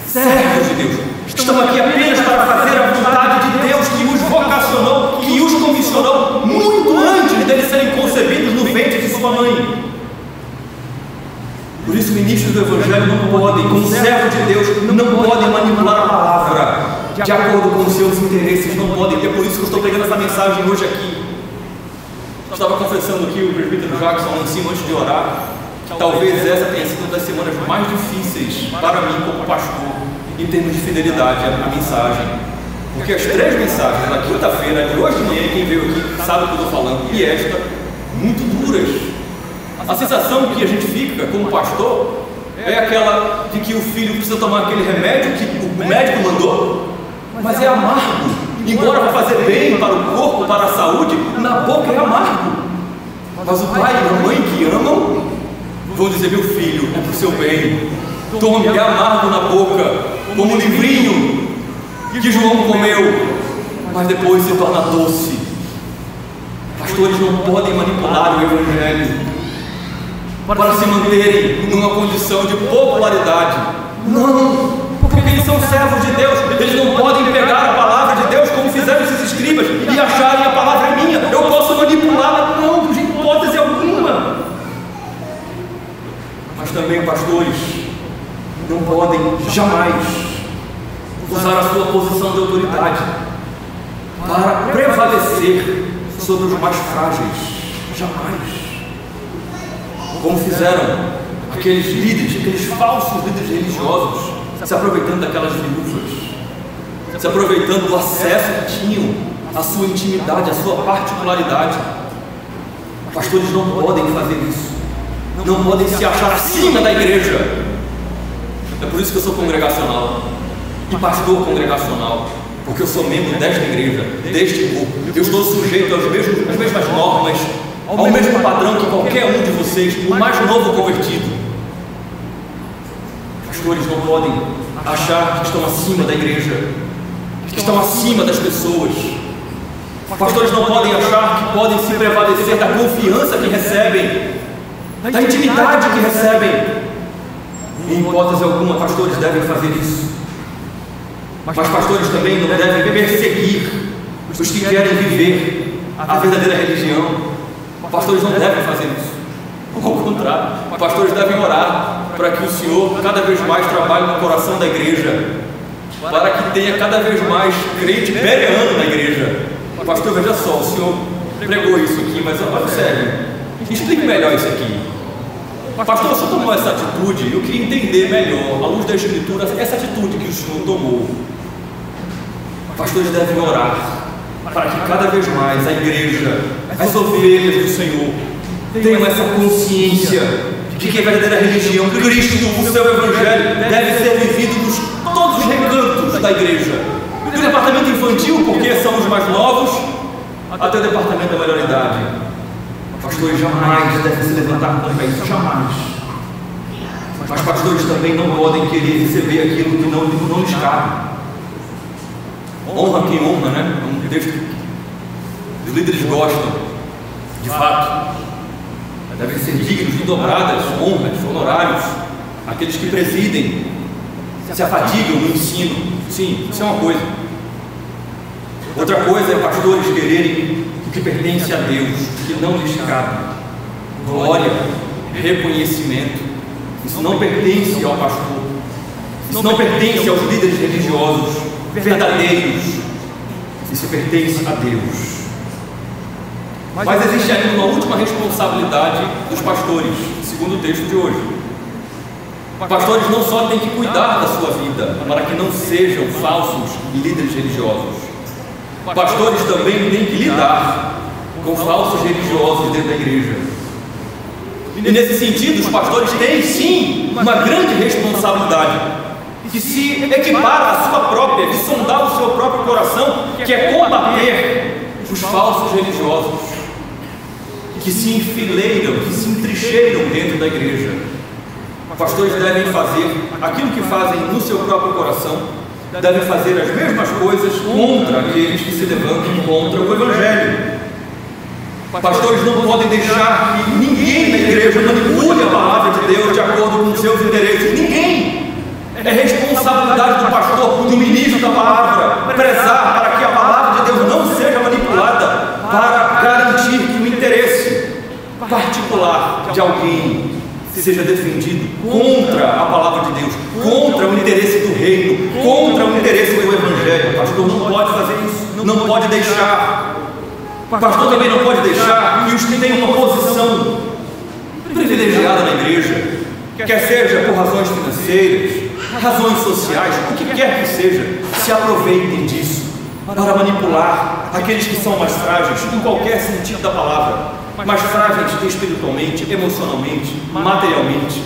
Servos de Deus. Estão aqui apenas para fazer a vontade de Deus, que os vocacionou, que os comissionou muito antes deles serem concebidos no ventre de sua mãe. Por isso, ministros do Evangelho não podem, como servos de Deus, não podem manipular a palavra de acordo com os seus interesses, não podem. E é por isso que eu estou pregando essa mensagem hoje aqui. Estava confessando aqui o presbítero Jackson lá em cima antes de orar. Talvez essa tenha sido uma das semanas mais difíceis para mim como pastor, em termos de fidelidade à mensagem. Porque as 3 mensagens, na quinta-feira, de hoje de manhã, quem veio aqui sabe o que eu estou falando, e esta, muito duras. A sensação que a gente fica como pastor é aquela de que o filho precisa tomar aquele remédio que o médico mandou, mas é amargo. Embora vai fazer bem para o corpo, para a saúde, na boca é amargo. Mas o pai e a mãe que amam vão dizer: meu filho, é para o seu bem, tome, é amargo na boca, como o livrinho que João comeu, mas depois se torna doce. Pastores não podem manipular o Evangelho para se manterem numa condição de popularidade. Não, porque eles são servos de Deus. Eles não podem pegar a palavra de Deus como fizeram esses escribas e acharem a palavra é minha, eu posso manipulá-la. Não, de hipótese alguma. Mas também pastores não podem jamais usar a sua posição de autoridade para prevalecer sobre os mais frágeis. Jamais. Como fizeram aqueles líderes, aqueles falsos líderes religiosos, se aproveitando daquelas viúvas, se aproveitando do acesso que tinham à sua intimidade, à sua particularidade. Pastores não podem fazer isso, não podem se achar acima da igreja. É por isso que eu sou congregacional e pastor congregacional, porque eu sou membro desta igreja, deste corpo. Eu estou sujeito às mesmas normas, ao mesmo padrão que qualquer um de vocês, o mais novo convertido. Pastores não podem achar que estão acima da igreja, que estão acima das pessoas. Pastores não podem achar que podem se prevalecer da confiança que recebem, da intimidade que recebem. Em hipótese alguma, pastores devem fazer isso. Mas pastores também não devem perseguir os que querem viver a verdadeira religião. Pastores não devem fazer isso. Ao contrário, pastores devem orar para que o Senhor cada vez mais trabalhe no coração da igreja, para que tenha cada vez mais crente bereano na igreja. Pastor, veja só, o Senhor pregou isso aqui, mas olha sério, explique melhor isso aqui. Pastor, o Senhor tomou essa atitude, eu queria entender melhor, à luz da Escritura, essa atitude que o Senhor tomou. Pastores devem orar para que cada vez mais a igreja, as ovelhas do Senhor, tenham essa consciência de que a verdadeira religião, Cristo, o seu Evangelho, deve ser vivido nos todos os recantos da igreja. Do departamento infantil, porque são os mais novos, até o departamento da melhor idade. Pastores jamais devem se levantar contra isso, jamais. Mas pastores também não podem querer receber aquilo que não lhes cabe. Honra quem honra, né? É um texto que os líderes gostam, de fato. Devem ser dignos de dobradas honras, honorários, aqueles que presidem, se afadigam no ensino. Sim, isso é uma coisa. Outra coisa é pastores quererem o que pertence a Deus, que não lhes cabe. glória, reconhecimento. Isso não pertence ao pastor. Isso não pertence aos líderes religiosos verdadeiros. Isso pertence a Deus. Mas existe ainda uma última responsabilidade dos pastores, segundo o texto de hoje. Pastores não só têm que cuidar da sua vida, para que não sejam falsos líderes religiosos. Pastores também têm que lidar com falsos religiosos dentro da igreja. E nesse sentido, os pastores têm sim uma grande responsabilidade, que se equipara à sua própria, de sondar o seu próprio coração, que é combater os falsos religiosos, que se enfileiram, que se entrincheiram dentro da igreja. Pastores devem fazer aquilo que fazem no seu próprio coração, devem fazer as mesmas coisas contra aqueles que se levantam contra o Evangelho. Pastores não podem deixar que ninguém na igreja manipule a palavra de Deus de acordo com os seus interesses. Ninguém! É responsabilidade do pastor, do ministro da palavra, prezar para que a palavra de Deus não seja manipulada para garantir que o interesse particular de alguém seja defendido contra a palavra de Deus, contra o interesse do reino, contra o interesse do Evangelho. O pastor não pode fazer isso, não pode deixar. O pastor também não pode deixar que os que têm uma posição privilegiada na igreja, quer seja por razões financeiras, razões sociais, o que quer que seja, se aproveitem disso para manipular aqueles que são mais frágeis, em qualquer sentido da palavra, mais frágeis espiritualmente, emocionalmente, materialmente.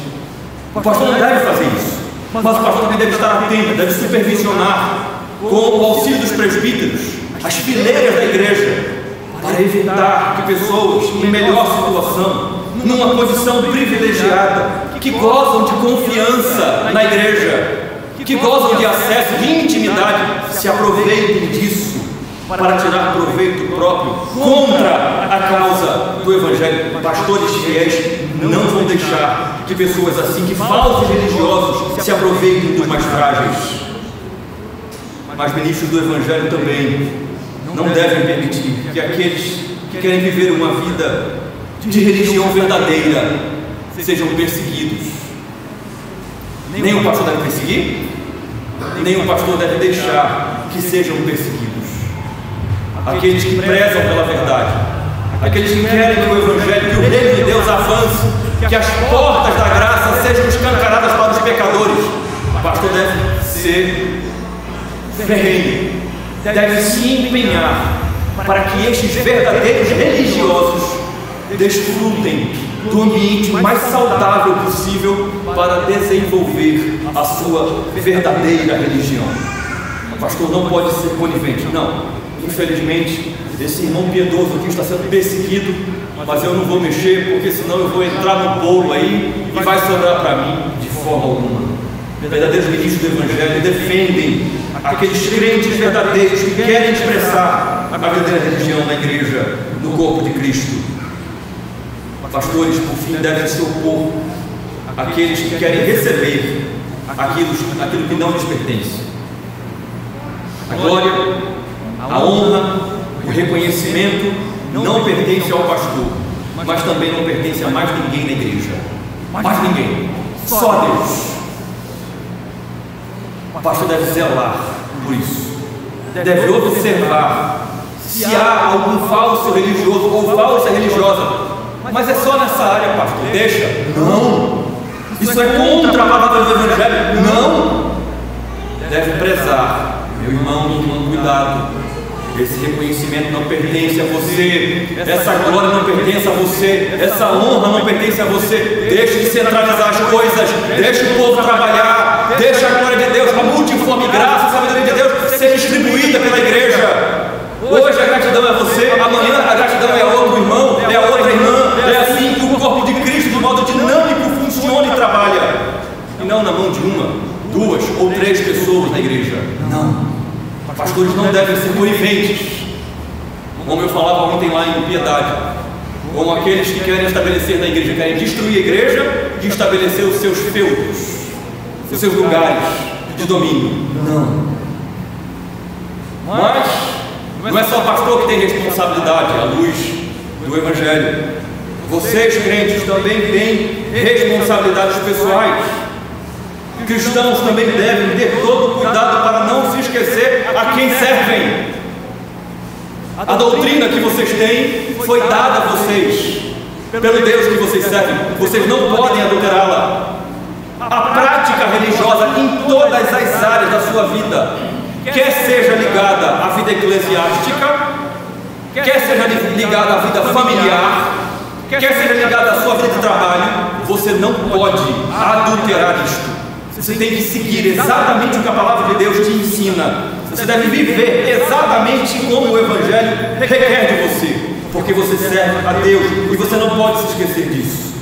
O pastor não deve fazer isso, mas o pastor também deve estar atento, deve supervisionar, com o auxílio dos presbíteros, as fileiras da igreja, para evitar que pessoas em melhor situação, numa posição privilegiada, que gozam de confiança na igreja, que gozam de acesso, de intimidade, se aproveitem disso para tirar proveito próprio contra a causa do Evangelho. Pastores fiéis não vão deixar que pessoas assim, que falsos religiosos, se aproveitem dos mais frágeis. Mas ministros do Evangelho também não devem permitir que aqueles que querem viver uma vida de religião verdadeira sejam perseguidos. Nem o pastor deve perseguir, nem o pastor deve deixar que sejam perseguidos. Aqueles que prezam pela verdade, aqueles que querem que o Evangelho, que o reino de Deus avance, que as portas da graça sejam escancaradas para os pecadores. O pastor deve ser ferrenho, deve se empenhar para que estes verdadeiros religiosos desfrutem do ambiente mais saudável possível para desenvolver a sua verdadeira religião. O pastor não pode ser conivente, não. Infelizmente, esse irmão piedoso aqui está sendo perseguido, mas eu não vou mexer, porque senão eu vou entrar no bolo aí e vai sobrar para mim de forma alguma. Verdadeiros ministros do Evangelho defendem aqueles crentes verdadeiros que querem expressar a verdadeira religião na igreja, no corpo de Cristo. Pastores, por fim, devem se opor àqueles que querem receber aquilo que não lhes pertence. A glória, a honra, o reconhecimento não pertence ao pastor, mas também não pertence a mais ninguém na igreja. Mais ninguém, só Deus. O pastor deve zelar por isso, deve observar se há algum falso religioso ou falsa religiosa. Mas é só nessa área, pastor, deixa. Não, isso é contra a palavra do Evangelho. Não, deve prezar. Meu irmão, minha irmã, cuidado. Esse reconhecimento não pertence a você, essa glória não pertence a você, essa honra não pertence a você. Deixe de centralizar as coisas, deixe o povo trabalhar, deixe a glória de Deus, a multiforme graça, a sabedoria de Deus ser distribuída pela igreja. Hoje a gratidão é você, amanhã a gratidão é outro irmão, é a outra irmã. É assim que o corpo de Cristo, de modo dinâmico, funciona e trabalha, e não na mão de uma, duas ou três pessoas na igreja. Não. Pastores não devem ser coniventes, como eu falava ontem lá em Piedade, como aqueles que querem estabelecer na igreja, querem destruir a igreja e estabelecer os seus feudos, os seus lugares de domínio. Não. Mas não é só o pastor que tem responsabilidade à luz do Evangelho. Vocês, crentes, também têm responsabilidades pessoais. Cristãos também devem ter todo o cuidado para não se esquecer a quem servem. A doutrina que vocês têm foi dada a vocês pelo Deus que vocês servem. Vocês não podem adulterá-la. A prática religiosa em todas as áreas da sua vida, quer seja ligada à vida eclesiástica, quer seja ligada à vida familiar, quer seja ligada à sua vida de trabalho, você não pode adulterar isto. Você tem que seguir exatamente o que a palavra de Deus te ensina. Você deve viver exatamente como o Evangelho requer de você, porque você serve a Deus e você não pode se esquecer disso.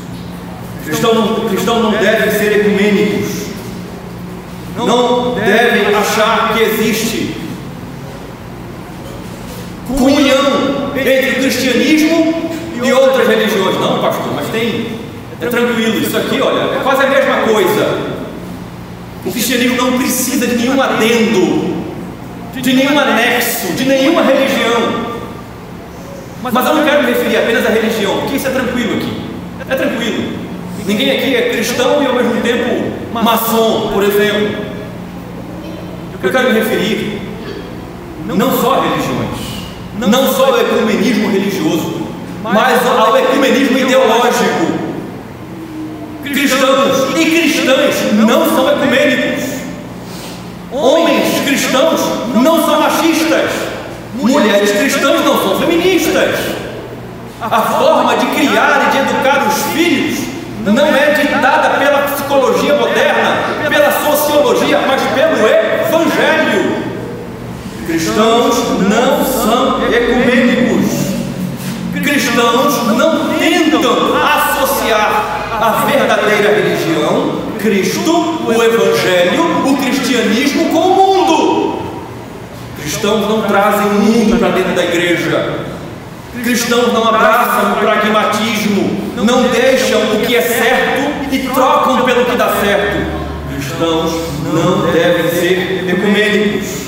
Cristãos não devem ser ecumênicos, não devem achar que existe comunhão entre o cristianismo e outras religiões. Não, pastor, mas é tranquilo, isso aqui, olha, é quase a mesma coisa. O cristianismo não precisa de nenhum adendo, de nenhum anexo, de nenhuma religião. Mas eu não quero me referir apenas à religião, porque isso é tranquilo aqui. É tranquilo. Ninguém aqui é cristão e ao mesmo tempo maçom, por exemplo. Eu quero me referir não só a religiões, não só ao ecumenismo religioso, mas ao ecumenismo ideológico. Cristãos e cristãs não são ecumênicos. Homens cristãos não são machistas. Mulheres cristãs não são feministas. A forma de criar e de educar os filhos não é ditada pela psicologia moderna, pela sociologia, mas pelo Evangelho. Cristãos não são ecumênicos. Cristãos não tentam associar a verdadeira religião, Cristo, o Evangelho, o cristianismo com o mundo. Cristãos não trazem o mundo para dentro da igreja. Cristãos não abraçam o pragmatismo, não deixam o que é certo e trocam pelo que dá certo. Cristãos não devem ser ecumênicos.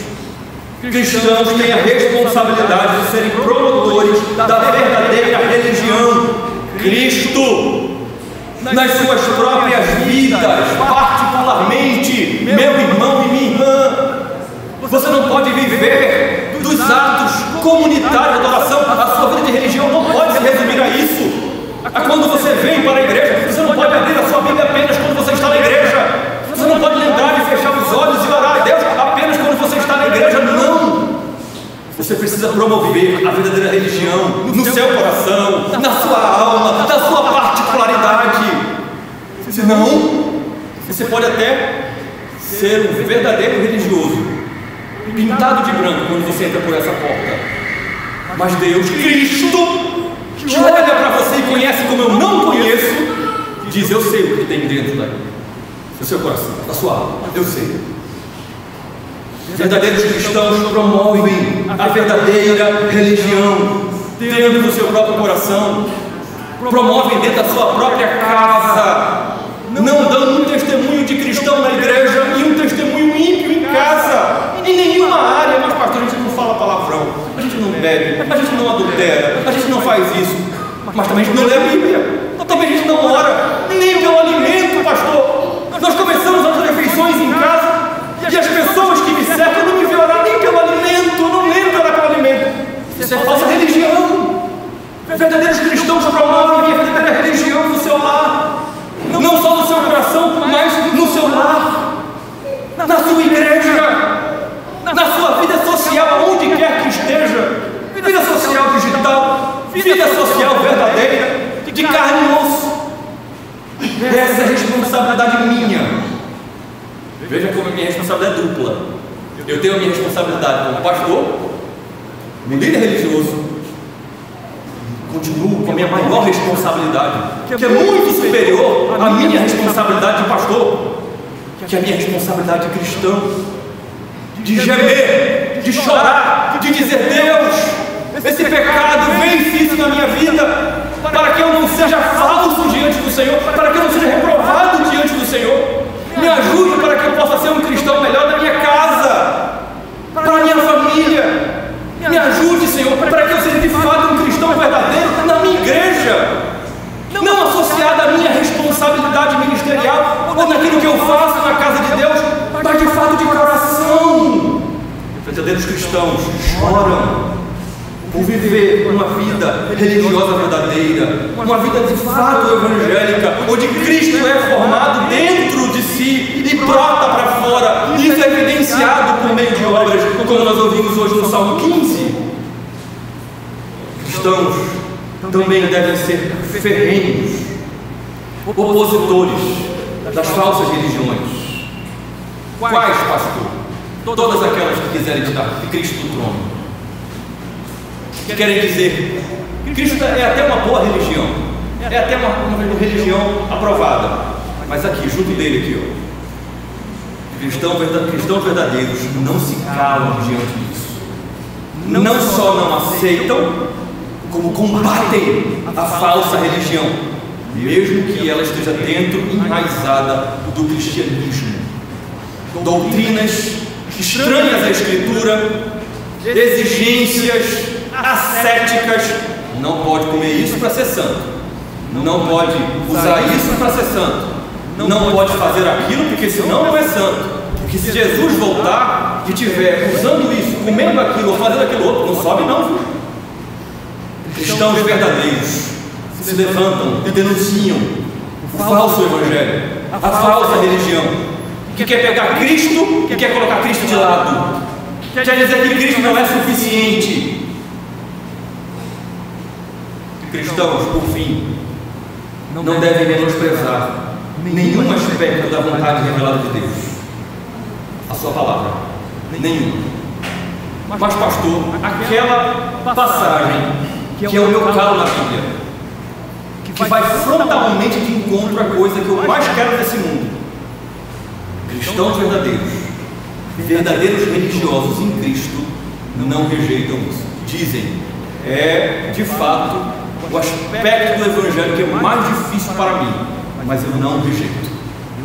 Cristãos têm a responsabilidade de serem promotores da verdadeira religião, Cristo, nas suas próprias vidas, particularmente, meu irmão e minha irmã. Você não pode viver dos atos comunitários de adoração. A sua vida de religião não pode se resumir a isso. A quando você vem para a igreja, você não pode abrir a sua Bíblia apenas quando você está na igreja. Você não pode lembrar de fechar os olhos e orar a Deus apenas quando você está na igreja. Não! Você precisa promover a verdadeira religião no seu coração, na sua alma, na sua particularidade. Senão, você pode até ser um verdadeiro religioso, pintado de branco quando você entra por essa porta. Mas Deus, Cristo, que olha para você e conhece como eu não conheço, diz: eu sei o que tem dentro do seu coração, da sua alma, eu sei. Verdadeiros cristãos promovem a verdadeira religião dentro do seu próprio coração, promovem dentro da sua própria casa, não dando um testemunho de cristão na igreja e um testemunho ímpio em casa, em nenhuma área. Mas pastor, a gente não fala palavrão, a gente não bebe, a gente não adultera, a gente não faz isso, mas também a gente não lê a Bíblia, também a gente não ora, nem pelo alimento, pastor. Nós começamos as refeições em casa e as pessoas que me cercam não me veem orar nem pelo alimento, não lembro orar pelo alimento. Isso é falsa religião. Verdadeiros cristãos promovem a verdadeira religião no seu lar, não só no seu coração, mas no seu lar, na sua igreja, na sua vida social, onde quer que esteja, vida social digital, vida social verdadeira, de carne e osso. Essa é a responsabilidade minha. Veja como a minha responsabilidade é dupla. Eu tenho a minha responsabilidade como pastor, como líder religioso. Continuo com a minha maior responsabilidade, que é muito superior à minha responsabilidade de pastor, que é a minha responsabilidade de cristão, de gemer, de chorar, de dizer: Deus, esse pecado, vence isso na minha vida, para que eu não seja falso diante do Senhor, para que eu não seja reprovado diante do Senhor. Me ajude para que eu possa ser um cristão melhor na minha casa, para a minha família. Me ajude, Senhor, para que eu seja de fato um cristão verdadeiro na minha igreja. associada à minha responsabilidade ministerial ou naquilo que eu faço na casa de Deus, mas de fato de coração. Verdadeiros cristãos choram por viver uma vida religiosa verdadeira, uma vida de fato evangélica, onde Cristo é formado dentro de si e brota para fora. Isso é evidenciado por meio de obras, como nós ouvimos hoje no Salmo 15. Cristãos também devem ser ferrenhos opositores das falsas religiões. Quais, pastor? Todas aquelas que quiserem tirar Cristo do trono, que querem dizer que Cristo é até uma boa religião, é até uma religião aprovada, mas aqui, junto dele aqui, cristãos verdadeiros não se calam diante disso, não só não aceitam, como combatem a falsa religião, mesmo que ela esteja dentro, enraizada do cristianismo. Doutrinas estranhas à Escritura, exigências ascéticas. Não pode comer isso para ser santo, não pode usar isso para ser santo, não pode fazer aquilo porque senão não é santo, porque se Jesus voltar e estiver usando isso, comendo aquilo ou fazendo aquilo outro, não sobe não, viu? Cristãos verdadeiros se levantam e denunciam o falso evangelho, a falsa religião, que quer pegar Cristo e quer colocar Cristo de lado, quer dizer que Cristo não é suficiente. Cristãos, por fim, não devem menosprezar nenhum aspecto da vontade revelada de Deus, a sua palavra, nenhum. Mas, pastor, aquela passagem que é o meu calo na Bíblia, que vai frontalmente de encontro à coisa que eu mais quero nesse mundo. Cristãos verdadeiros religiosos em Cristo, não rejeitam isso. Dizem, é de fato o aspecto do Evangelho que é mais difícil para mim, mas eu não rejeito,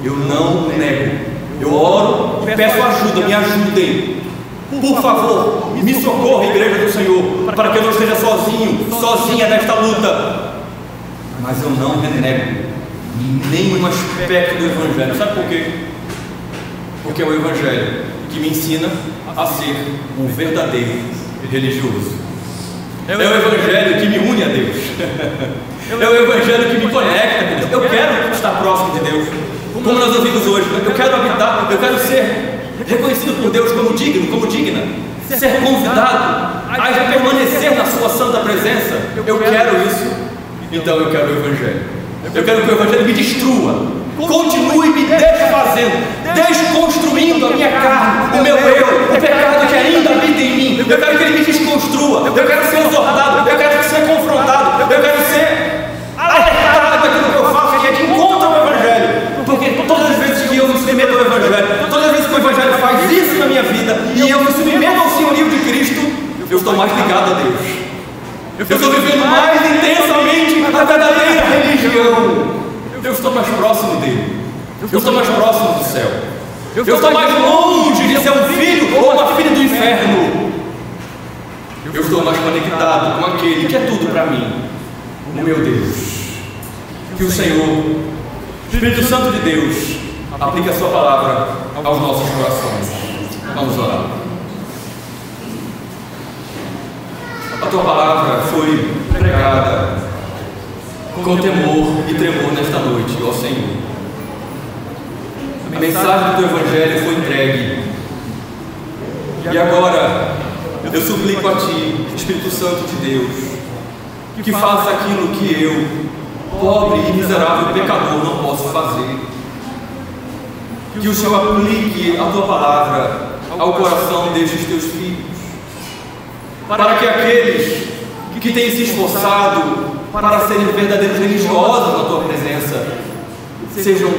eu não nego. Eu oro e peço ajuda, me ajudem. Por favor, me socorra, Igreja do Senhor, para que eu não esteja sozinha nesta luta. Mas eu não renego nenhum aspecto do Evangelho. Sabe por quê? Porque é o Evangelho que me ensina a ser um verdadeiro religioso. É o Evangelho que me une a Deus. É o Evangelho que me conecta com Deus. Eu quero estar próximo de Deus, como nós ouvimos hoje. Eu quero habitar, eu quero ser reconhecido por Deus como digno, como digna, ser convidado a permanecer na sua santa presença. Eu quero isso. Então eu quero o Evangelho. Eu quero que o Evangelho me destrua, continue me desfazendo, desconstruindo a minha carne, o meu eu, o pecado que ainda habita em mim. Eu quero que ele me desconstrua, eu quero ser exortado, eu quero ser confrontado, eu quero ser alertado daquilo que eu faço, que é de encontro ao Evangelho. Porque todas as vezes que eu me submeto ao Evangelho, todas as vezes que o Evangelho faz isso na minha vida e eu me submeto ao senhorio de Cristo, eu estou mais ligado a Deus. Eu estou vivendo mais intensamente a verdadeira religião. Eu estou mais próximo dele. Eu estou mais próximo do céu. Eu estou mais longe de ser um filho ou uma filha do inferno. Eu estou mais conectado com aquele que é tudo para mim, o meu Deus. Que o Senhor, Espírito Santo de Deus, aplique a sua palavra aos nossos corações. Vamos orar. A tua palavra foi pregada com temor e tremor nesta noite, ó Senhor. A mensagem do teu Evangelho foi entregue. E agora eu suplico a Ti, Espírito Santo de Deus, que faça aquilo que eu, pobre e miserável pecador, não posso fazer. Que o Senhor aplique a tua palavra ao coração destes teus filhos, para que aqueles que têm se esforçado para serem verdadeiros religiosos na tua presença sejam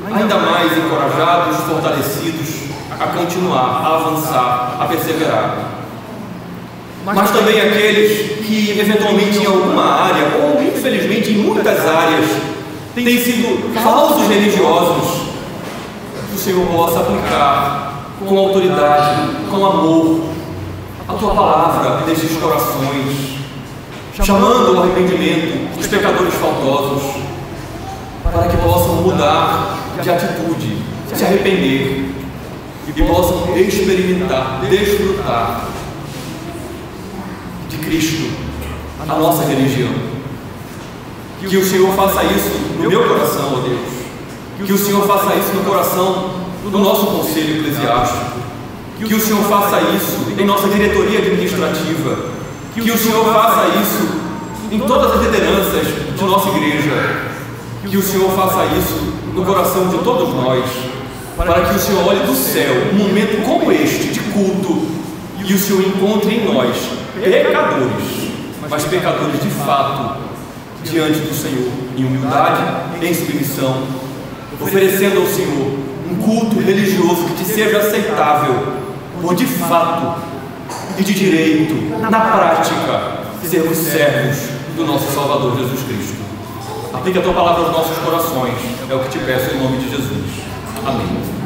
ainda mais encorajados, fortalecidos a continuar, a avançar, a perseverar. Mas também aqueles que eventualmente em alguma área, ou infelizmente em muitas áreas, têm sido falsos religiosos, que o Senhor possa aplicar com autoridade, com amor, a tua palavra nesses corações, chamando ao arrependimento os pecadores faltosos, para que possam mudar de atitude, se arrepender e possam experimentar, desfrutar de Cristo, a nossa religião. Que o Senhor faça isso no meu coração, ó Deus. Que o Senhor faça isso no coração do nosso conselho eclesiástico. Que o Senhor faça isso em nossa diretoria administrativa. Que o Senhor faça isso em todas as lideranças de nossa igreja. Que o Senhor faça isso no coração de todos nós, para que o Senhor olhe do céu um momento como este de culto e o Senhor encontre em nós pecadores, mas pecadores de fato, diante do Senhor, em humildade, em submissão, oferecendo ao Senhor um culto religioso que te seja aceitável, por de fato e de direito, na prática, sermos servos do nosso Salvador Jesus Cristo. Aplica a tua palavra aos nossos corações, é o que te peço em nome de Jesus. Amém.